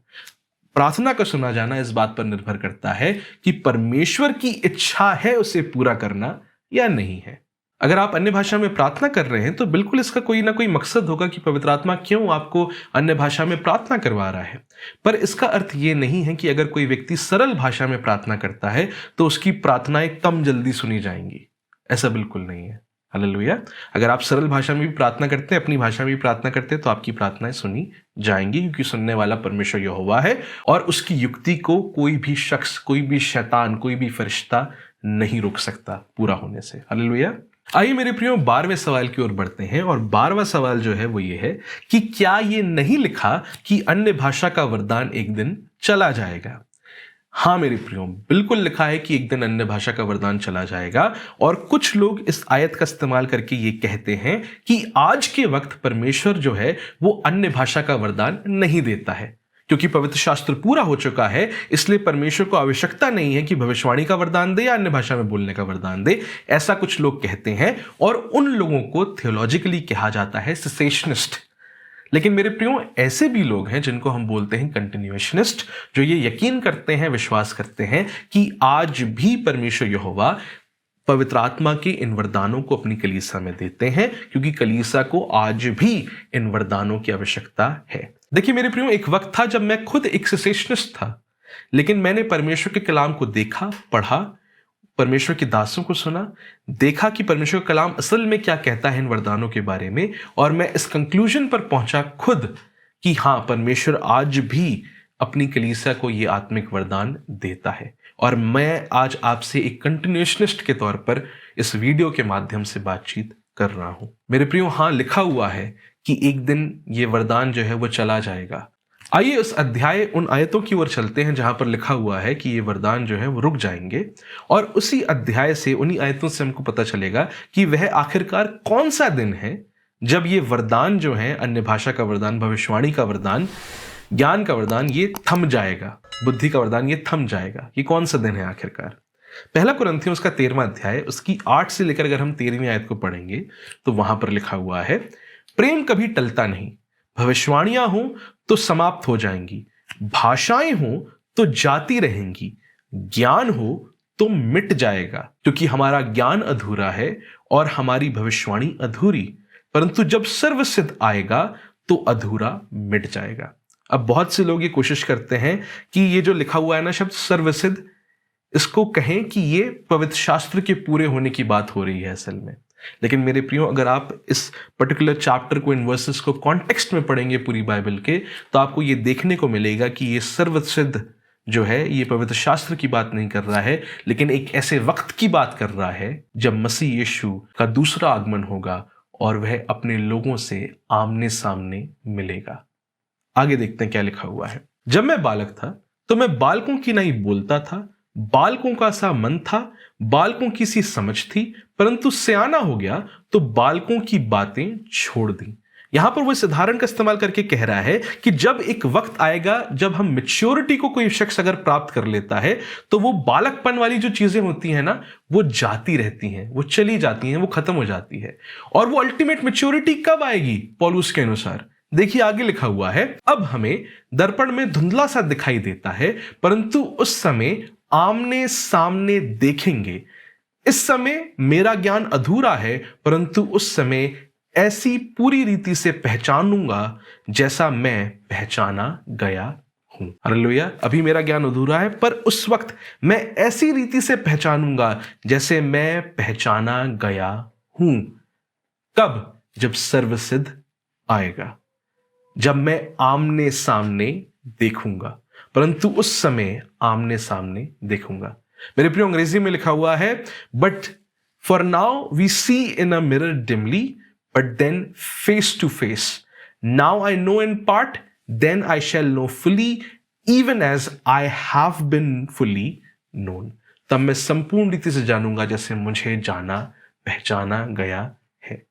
प्रार्थना का सुना जाना इस बात पर निर्भर करता है कि परमेश्वर की इच्छा है उसे पूरा करना या नहीं है। अगर आप अन्य भाषा में प्रार्थना कर रहे हैं तो बिल्कुल इसका कोई ना कोई मकसद होगा कि पवित्र आत्मा क्यों आपको अन्य भाषा में प्रार्थना करवा रहा है। पर इसका अर्थ ये नहीं है कि अगर कोई व्यक्ति सरल भाषा में प्रार्थना करता है तो उसकी प्रार्थनाएं कम जल्दी सुनी जाएंगी। ऐसा बिल्कुल नहीं है। हालेलुया। अगर आप सरल भाषा में भी प्रार्थना करते हैं, अपनी भाषा में भी प्रार्थना करते हैं, तो आपकी प्रार्थनाएं सुनी जाएंगी, क्योंकि सुनने वाला परमेश्वर यहोवा है और उसकी युक्ति को कोई भी शख्स, कोई भी शैतान, कोई भी फरिश्ता नहीं रोक सकता पूरा होने से। हालेलुया। आइए मेरे प्रियो 12वें सवाल की ओर बढ़ते हैं, और 12वां सवाल जो है वो ये है कि क्या ये नहीं लिखा कि अन्य भाषा का वरदान एक दिन चला जाएगा? हाँ मेरे प्रियो, बिल्कुल लिखा है कि एक दिन अन्य भाषा का वरदान चला जाएगा। और कुछ लोग इस आयत का इस्तेमाल करके ये कहते हैं कि आज के वक्त परमेश्वर जो है वो अन्य भाषा का वरदान नहीं देता है, क्योंकि पवित्र शास्त्र पूरा हो चुका है, इसलिए परमेश्वर को आवश्यकता नहीं है कि भविष्यवाणी का वरदान दे या अन्य भाषा में बोलने का वरदान दे। ऐसा कुछ लोग कहते हैं, और उन लोगों को थियोलॉजिकली कहा जाता है सेसेशनिस्ट। लेकिन मेरे प्रियो, ऐसे भी लोग हैं जिनको हम बोलते हैं कंटिन्यूएशनिस्ट, जो ये यकीन करते हैं, विश्वास करते हैं कि आज भी परमेश्वर यहोवा पवित्र आत्मा के इन वरदानों को अपनी कलीसिया में देते हैं, क्योंकि कलीसिया को आज भी इन वरदानों की आवश्यकता है। देखिए मेरे प्रियो, एक वक्त था जब मैं खुद एक सेसेशनिस्ट था, लेकिन मैंने परमेश्वर के कलाम को देखा, पढ़ा, परमेश्वर के दासों को सुना, देखा कि परमेश्वर का कलाम असल में क्या कहता है इन वरदानों के बारे में, और मैं इस कंक्लूजन पर पहुंचा खुद कि हाँ, परमेश्वर आज भी अपनी कलीसिया को ये आत्मिक वरदान देता है। और मैं आज आपसे एक कंटिन्यूएशनिस्ट के तौर पर इस वीडियो के माध्यम से बातचीत कर रहा हूं। मेरे प्रियो, हाँ लिखा हुआ है कि एक दिन ये वरदान जो है वो चला जाएगा। आइए उस अध्याय, उन आयतों की ओर चलते हैं जहां पर लिखा हुआ है कि ये वरदान जो है वो रुक जाएंगे, और उसी अध्याय से, उन्हीं आयतों से हमको पता चलेगा कि वह आखिरकार कौन सा दिन है जब ये वरदान जो है, अन्य भाषा का वरदान, भविष्यवाणी का वरदान, ज्ञान का वरदान, ये थम जाएगा, बुद्धि का वरदान ये थम जाएगा। ये कौन सा दिन है आखिरकार? पहला कुरिन्थियों उसका 13वां अध्याय, उसकी 8 से लेकर अगर हम 13वीं आयत को पढ़ेंगे तो वहां पर लिखा हुआ है, प्रेम कभी टलता नहीं, भविष्यवाणियां हो तो समाप्त हो जाएंगी, भाषाएं हो तो जाती रहेंगी, ज्ञान हो तो मिट जाएगा, क्योंकि हमारा ज्ञान अधूरा है और हमारी भविष्यवाणी अधूरी, परंतु जब सर्वसिद्ध आएगा तो अधूरा मिट जाएगा। अब बहुत से लोग ये कोशिश करते हैं कि ये जो लिखा हुआ है ना शब्द सर्वसिद्ध, इसको कहें कि ये पवित्र शास्त्र के पूरे होने की बात हो रही है असल में। लेकिन मेरे प्रियो, अगर आप इस पर्टिकुलर चैप्टर को, इन वर्सेस को कॉन्टेक्स्ट में पढ़ेंगे पूरी बाइबल के, तो आपको ये देखने को मिलेगा कि ये सर्वसिद्ध जो है ये पवित्र शास्त्र की बात नहीं कर रहा है, लेकिन एक ऐसे वक्त की बात कर रहा है जब मसीह यीशु का दूसरा आगमन होगा और वह अपने लोगों से आमने सामने मिलेगा। आगे देखते हैं क्या लिखा हुआ है। जब मैं बालक था तो मैं बालकों की नहीं बोलता था, बालकों का सा मन था, बालकों की सी समझ थी, परंतु सयाना हो गया तो बालकों की बातें छोड़ दी। यहां पर वो इस उदाहरण का इस्तेमाल करके कह रहा है कि जब एक वक्त आएगा जब हम मैच्योरिटी को कोई शख्स अगर प्राप्त कर लेता है तो वो बालकपन वाली जो चीजें होती हैं ना, वो जाती रहती हैं, वो चली जाती हैं, वो खत्म हो जाती है। और वो अल्टीमेट मैच्योरिटी कब आएगी पौलुस के अनुसार? देखिए आगे लिखा हुआ है, अब हमें दर्पण में धुंधला सा दिखाई देता है, परंतु उस समय आमने सामने देखेंगे। इस समय मेरा ज्ञान अधूरा है, परंतु उस समय ऐसी पूरी रीति से पहचानूंगा जैसा मैं पहचाना गया हूं। हालेलुया। अभी मेरा ज्ञान अधूरा है, पर उस वक्त मैं ऐसी रीति से पहचानूंगा जैसे मैं पहचाना गया हूं। कब? जब सर्वसिद्ध आएगा, जब मैं आमने सामने देखूंगा, परंतु उस समय आमने सामने देखूंगा। मेरे प्रियो, अंग्रेजी में लिखा हुआ है, but for now we see in a mirror dimly, but then face to face. Now I know in part, then I shall know fully, even as I have been fully known. तब मैं संपूर्ण रीति से जानूंगा जैसे मुझे जाना, पहचाना गया है।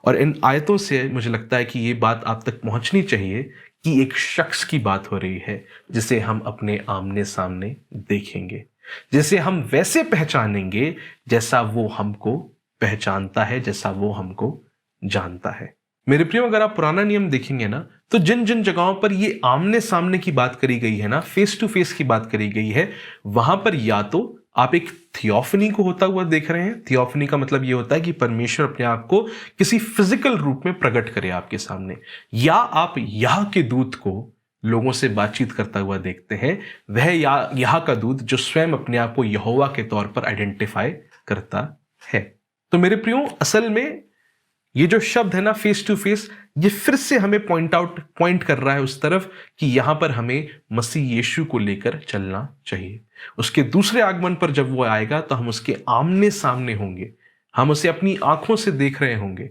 और इन आयतों से मुझे लगता है कि ये बात आप तक पहुंचनी चाहिए कि एक शख्स की बात हो रही है जिसे हम अपने आमने सामने देखेंगे, जिसे हम वैसे पहचानेंगे जैसा वो हमको पहचानता है, जैसा वो हमको जानता है। मेरे प्रियो, अगर आप पुराना नियम देखेंगे ना, तो जिन जिन जगहों पर ये आमने सामने की बात करी गई है ना, फेस टू फेस की बात करी गई है, वहां पर या तो आप एक थियोफनी को होता हुआ देख रहे हैं। थियोफनी का मतलब ये होता है कि परमेश्वर अपने आप को किसी फिजिकल रूप में प्रकट करे आपके सामने, या आप याह के दूत को लोगों से बातचीत करता हुआ देखते हैं, वह याह का दूत जो स्वयं अपने आप को यहोवा के तौर पर आइडेंटिफाई करता है। तो मेरे प्रियो, असल में ये जो शब्द है ना, फेस टू फेस, ये फिर से हमें पॉइंट कर रहा है उस तरफ कि यहां पर हमें मसीह यीशु को लेकर चलना चाहिए। उसके दूसरे आगमन पर जब वो आएगा तो हम उसके आमने सामने होंगे, हम उसे अपनी आंखों से देख रहे होंगे।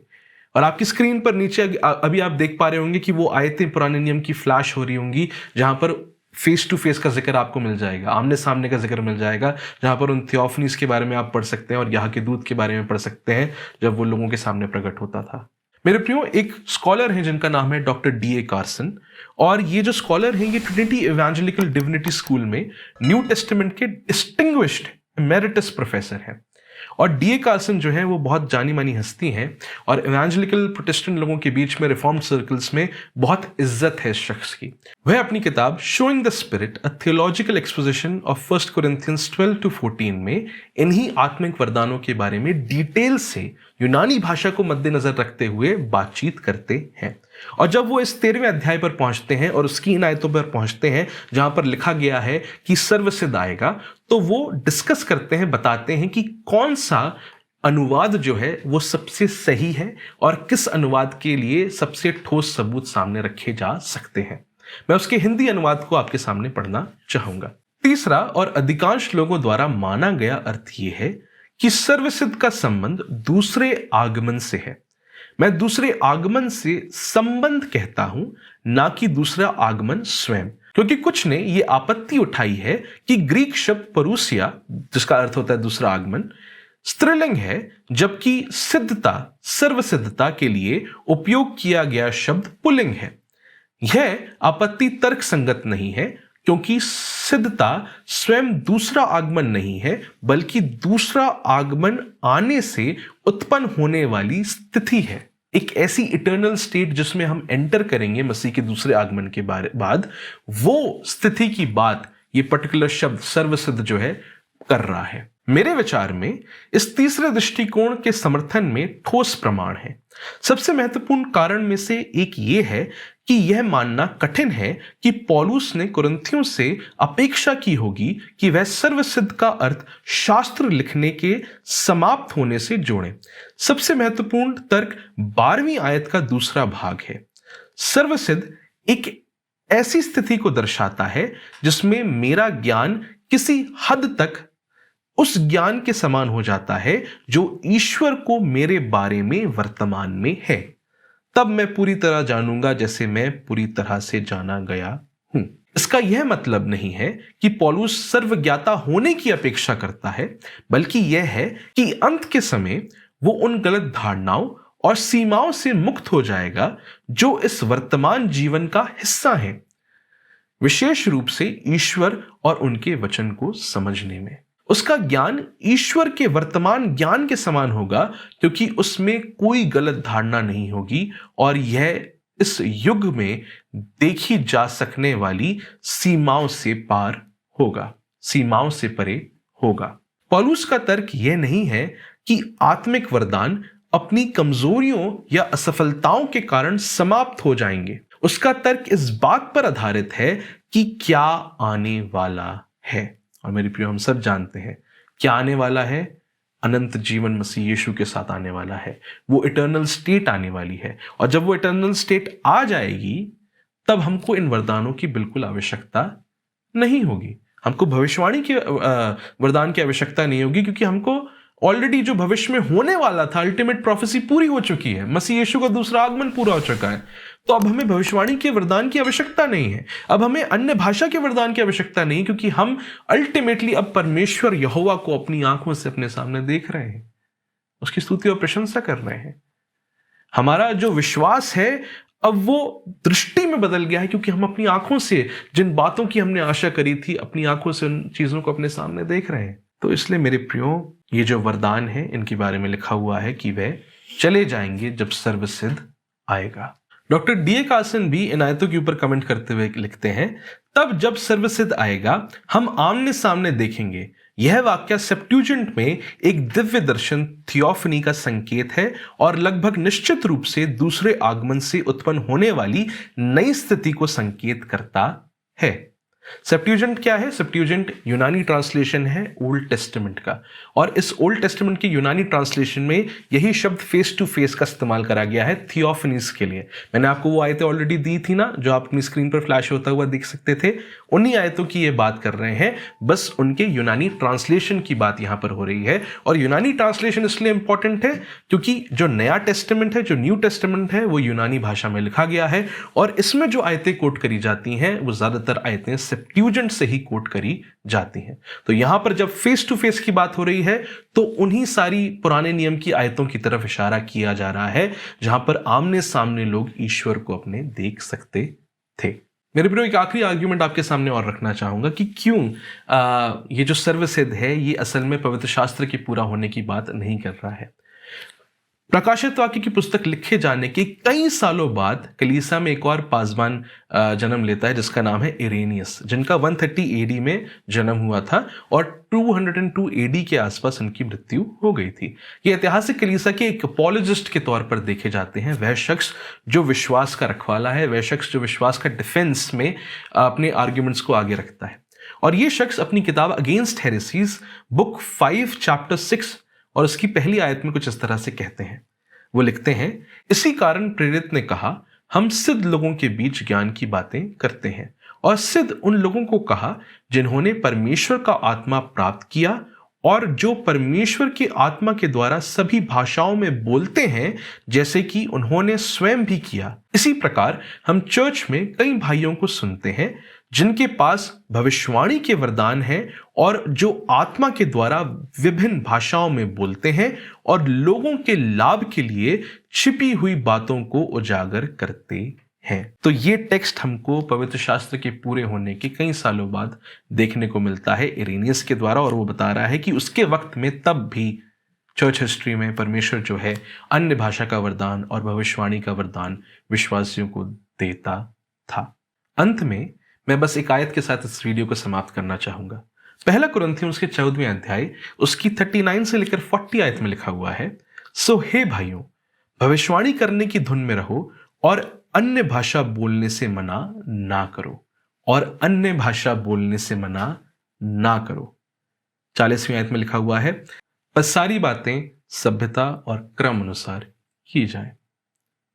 और आपकी स्क्रीन पर नीचे अभी आप देख पा रहे होंगे कि वो आयतें पुराने नियम की फ्लैश हो रही होंगी, जहां पर फेस टू फेस का जिक्र आपको मिल जाएगा, आमने सामने का जिक्र मिल जाएगा, जहां पर उन थियोफनीज के बारे में आप पढ़ सकते हैं और यहाँ के दूत के बारे में पढ़ सकते हैं जब वो लोगों के सामने प्रकट होता था। मेरे प्रियो, एक स्कॉलर हैं जिनका नाम है डॉक्टर D.A. कार्सन, और ये जो स्कॉलर हैं ये ट्रिनिटी इवेंजेलिकल डिविनिटी स्कूल में न्यू टेस्टामेंट के डिस्टिंग्विश्ड एमेरिटस प्रोफेसर हैं। और D.A. कार्सन जो है वो बहुत जानी मानी हस्ती हैं और इवेंजेलिकल प्रोटेस्टेंट लोगों के बीच में रिफॉर्म सर्कल्स में बहुत इज्जत है इस शख्स की। वह अपनी किताब showing the spirit, a theological exposition of 1 Corinthians 12-14 में इन्हीं आत्मिक वरदानों के बारे में डिटेल से यूनानी भाषा को मद्देनजर रखते हुए बातचीत करते हैं। और जब वो इस 13वें अध्याय पर पहुंचते हैं और उसकी इन आयतों पर पहुंचते हैं जहां पर लिखा गया है कि सर्वसिद्ध आएगा, तो वो डिस्कस करते हैं, बताते हैं कि कौन सा अनुवाद जो है वो सबसे सही है और किस अनुवाद के लिए सबसे ठोस सबूत सामने रखे जा सकते हैं। मैं उसके हिंदी अनुवाद को आपके सामने पढ़ना चाहूंगा। तीसरा और अधिकांश लोगों द्वारा माना गया अर्थ यह है कि सर्वसिद्ध का संबंध दूसरे आगमन से है। मैं दूसरे आगमन से संबंध कहता हूं, ना कि दूसरा आगमन स्वयं, क्योंकि कुछ ने यह आपत्ति उठाई है कि ग्रीक शब्द परूसिया, जिसका अर्थ होता है दूसरा आगमन, स्त्रीलिंग है, जबकि सिद्धता, सर्वसिद्धता के लिए उपयोग किया गया शब्द पुल्लिंग है। यह आपत्ति तर्क संगत नहीं है, क्योंकि सिद्धता स्वयं दूसरा आगमन नहीं है, बल्कि दूसरा आगमन आने से उत्पन्न होने वाली स्थिति है, एक ऐसी इटर्नल स्टेट जिसमें हम एंटर करेंगे मसीह के दूसरे आगमन के बाद। वो स्थिति की बात ये पर्टिकुलर शब्द सर्वसिद्ध जो है कर रहा है। मेरे विचार में इस तीसरे दृष्टिकोण के समर्थन में ठोस प्रमाण है। सबसे महत्वपूर्ण कारण में से एक ये है कि यह मानना कठिन है कि पौलुस ने कुरिन्थियों से अपेक्षा की होगी कि वह सर्वसिद्ध का अर्थ शास्त्र लिखने के समाप्त होने से जोड़ें। सबसे महत्वपूर्ण तर्क 12वीं आयत का दूसरा भाग है। सर्वसिद्ध एक ऐसी स्थिति को दर्शाता है जिसमें मेरा ज्ञान किसी हद तक उस ज्ञान के समान हो जाता है जो ईश्वर को मेरे बारे में वर्तमान में है। तब मैं पूरी तरह जानूंगा जैसे मैं पूरी तरह से जाना गया हूं। इसका यह मतलब नहीं है कि पौलुस सर्वज्ञाता होने की अपेक्षा करता है, बल्कि यह है कि अंत के समय वो उन गलत धारणाओं और सीमाओं से मुक्त हो जाएगा जो इस वर्तमान जीवन का हिस्सा है, विशेष रूप से ईश्वर और उनके वचन को समझने में। उसका ज्ञान ईश्वर के वर्तमान ज्ञान के समान होगा, क्योंकि उसमें कोई गलत धारणा नहीं होगी और यह इस युग में देखी जा सकने वाली सीमाओं से पार होगा, सीमाओं से परे होगा। पौलुस का तर्क यह नहीं है कि आत्मिक वरदान अपनी कमजोरियों या असफलताओं के कारण समाप्त हो जाएंगे। उसका तर्क इस बात पर आधारित है कि क्या आने वाला है। और मेरे प्रियो, हम सब जानते हैं क्या आने वाला है। अनंत जीवन मसीह यीशु के साथ आने वाला है। वो इटर्नल स्टेट आने वाली है, और जब वो इटर्नल स्टेट आ जाएगी तब हमको इन वरदानों की बिल्कुल आवश्यकता नहीं होगी। हमको भविष्यवाणी के वरदान की आवश्यकता नहीं होगी, क्योंकि हमको ऑलरेडी जो भविष्य में होने वाला था, अल्टीमेट प्रोफेसी पूरी हो चुकी है। मसीह यीशु का दूसरा आगमन पूरा हो चुका है। तो अब हमें भविष्यवाणी के वरदान की आवश्यकता नहीं है। अब हमें अन्य भाषा के वरदान की आवश्यकता नहीं, क्योंकि हम अल्टीमेटली अब परमेश्वर यहोवा को अपनी आंखों से अपने सामने देख रहे हैं, उसकी स्तुति और प्रशंसा कर रहे हैं। हमारा जो विश्वास है अब वो दृष्टि में बदल गया है, क्योंकि हम अपनी आंखों से जिन बातों की हमने आशा करी थी, अपनी आंखों से उन चीजों को अपने सामने देख रहे हैं। तो इसलिए मेरे प्रियो, ये जो वरदान है इनके बारे में लिखा हुआ है कि वे चले जाएंगे जब सर्वसिद्ध आएगा। Doctor D.A. कार्सन भी इन आयतों के ऊपर कमेंट करते हुए लिखते हैं, तब जब सर्वसिद्ध आएगा हम आमने सामने देखेंगे, यह वाक्य सेप्ट्यूजेंट में एक दिव्य दर्शन थियोफनी का संकेत है और लगभग निश्चित रूप से दूसरे आगमन से उत्पन्न होने वाली नई स्थिति को संकेत करता है। सेप्ट्यूजेंट क्या है? सेप्ट्यूजेंट यूनानी ट्रांसलेशन है ओल्ड टेस्टामेंट का, और इस ओल्ड टेस्टामेंट के यूनानी ट्रांसलेशन में यही शब्द फेस टू फेस का इस्तेमाल करा गया है थियोफनीस के लिए। मैंने आपको वो आयतें ऑलरेडी दी थी ना, जो आप अपनी स्क्रीन पर फ्लैश होता हुआ देख सकते थे। उन्हीं आयतों की ये बात कर रहे हैं, बस उनके यूनानी ट्रांसलेशन की बात यहां पर हो रही है। और यूनानी ट्रांसलेशन इसलिए इंपॉर्टेंट है क्योंकि जो नया टेस्टामेंट है, जो न्यू टेस्टामेंट है, वो यूनानी भाषा में लिखा गया है, और इसमें जो आयतें कोट करी जाती हैं वो ज्यादातर आयतें सेप्ट्यूजेंट से ही कोट करी जाती हैं। तो यहां पर जब फेस टू फेस की बात हो रही है तो उन्हीं सारी पुराने नियम की आयतों की तरफ इशारा किया जा रहा है जहां पर आमने सामने लोग ईश्वर को अपने देख सकते थे। मेरे प्रियो, एक आखिरी आर्ग्यूमेंट आपके सामने और रखना चाहूंगा कि क्यों ये जो सर्वसिद्ध है ये असल में पवित्र शास्त्र के पूरा होने की बात नहीं कर रहा है। प्रकाशित वाक्य की पुस्तक लिखे जाने के कई सालों बाद कलीसिया में एक और पासवान जन्म लेता है जिसका नाम है इरेनियस, जिनका 130 एडी में जन्म हुआ था और 202 एडी के आसपास उनकी मृत्यु हो गई थी। ये ऐतिहासिक कलीसिया के एक अपॉलोजिस्ट के तौर पर देखे जाते हैं। वह शख्स जो विश्वास का रखवाला है, वह शख्स जो विश्वास का डिफेंस में अपने आर्ग्यूमेंट्स को आगे रखता है। और ये शख्स अपनी किताब अगेंस्ट हेरेसीज बुक 5 चैप्टर 6 और उसकी पहली आयत में कुछ इस तरह से कहते हैं। वो लिखते हैं, इसी कारण प्रेरित ने कहा, हम सिद्ध लोगों के बीच ज्ञान की बातें करते हैं, और सिद्ध उन लोगों को कहा जिन्होंने परमेश्वर का आत्मा प्राप्त किया और जो परमेश्वर की आत्मा के द्वारा सभी भाषाओं में बोलते हैं, जैसे कि उन्होंने स्वयं भी किया। इसी प्रकार हम चर्च में कई भाइयों को सुनते हैं जिनके पास भविष्यवाणी के वरदान हैं और जो आत्मा के द्वारा विभिन्न भाषाओं में बोलते हैं और लोगों के लाभ के लिए छिपी हुई बातों को उजागर करते हैं। तो ये टेक्स्ट हमको पवित्र शास्त्र के पूरे होने के कई सालों बाद देखने को मिलता है इरेनियस के द्वारा, और वो बता रहा है कि उसके वक्त में तब भी चर्च हिस्ट्री में परमेश्वर जो है अन्य भाषा का वरदान और भविष्यवाणी का वरदान विश्वासियों को देता था। अंत में मैं बस एक आयत के साथ इस वीडियो को समाप्त करना चाहूंगा। पहला कुरिन्थियों उसके 14वें अध्याय उसकी 39 से लेकर 40 आयत में लिखा हुआ है, सो हे भाइयों, भविष्यवाणी करने की धुन में रहो और अन्य भाषा बोलने से मना ना करो, और अन्य भाषा बोलने से मना ना करो। 40वीं आयत में लिखा हुआ है, बस सारी बातें सभ्यता और क्रम अनुसार की जाए।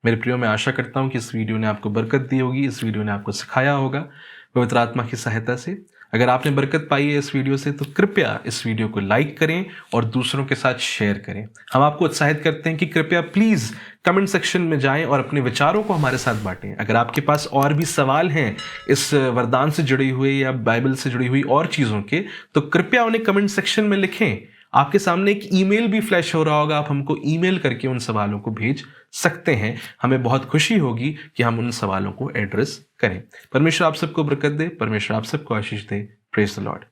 मेरे प्रियो, मैं आशा करता हूं कि इस वीडियो ने आपको बरकत दी होगी, इस वीडियो ने आपको सिखाया होगा पवित्र आत्मा की सहायता से। अगर आपने बरकत पाई है इस वीडियो से तो कृपया इस वीडियो को लाइक करें और दूसरों के साथ शेयर करें। हम आपको उत्साहित करते हैं कि कृपया प्लीज कमेंट सेक्शन में जाएं और अपने विचारों को हमारे साथ बांटें। अगर आपके पास और भी सवाल हैं इस वरदान से जुड़े हुए या बाइबल से जुड़ी हुई और चीजों के, तो कृपया उन्हें कमेंट सेक्शन में लिखें। आपके सामने एक ईमेल भी फ्लैश हो रहा होगा, आप हमको ईमेल करके उन सवालों को भेज सकते हैं। हमें बहुत खुशी होगी कि हम उन सवालों को एड्रेस करें। परमेश्वर आप सबको बरकत दे, परमेश्वर आप सबको आशीष दे। Praise the Lord.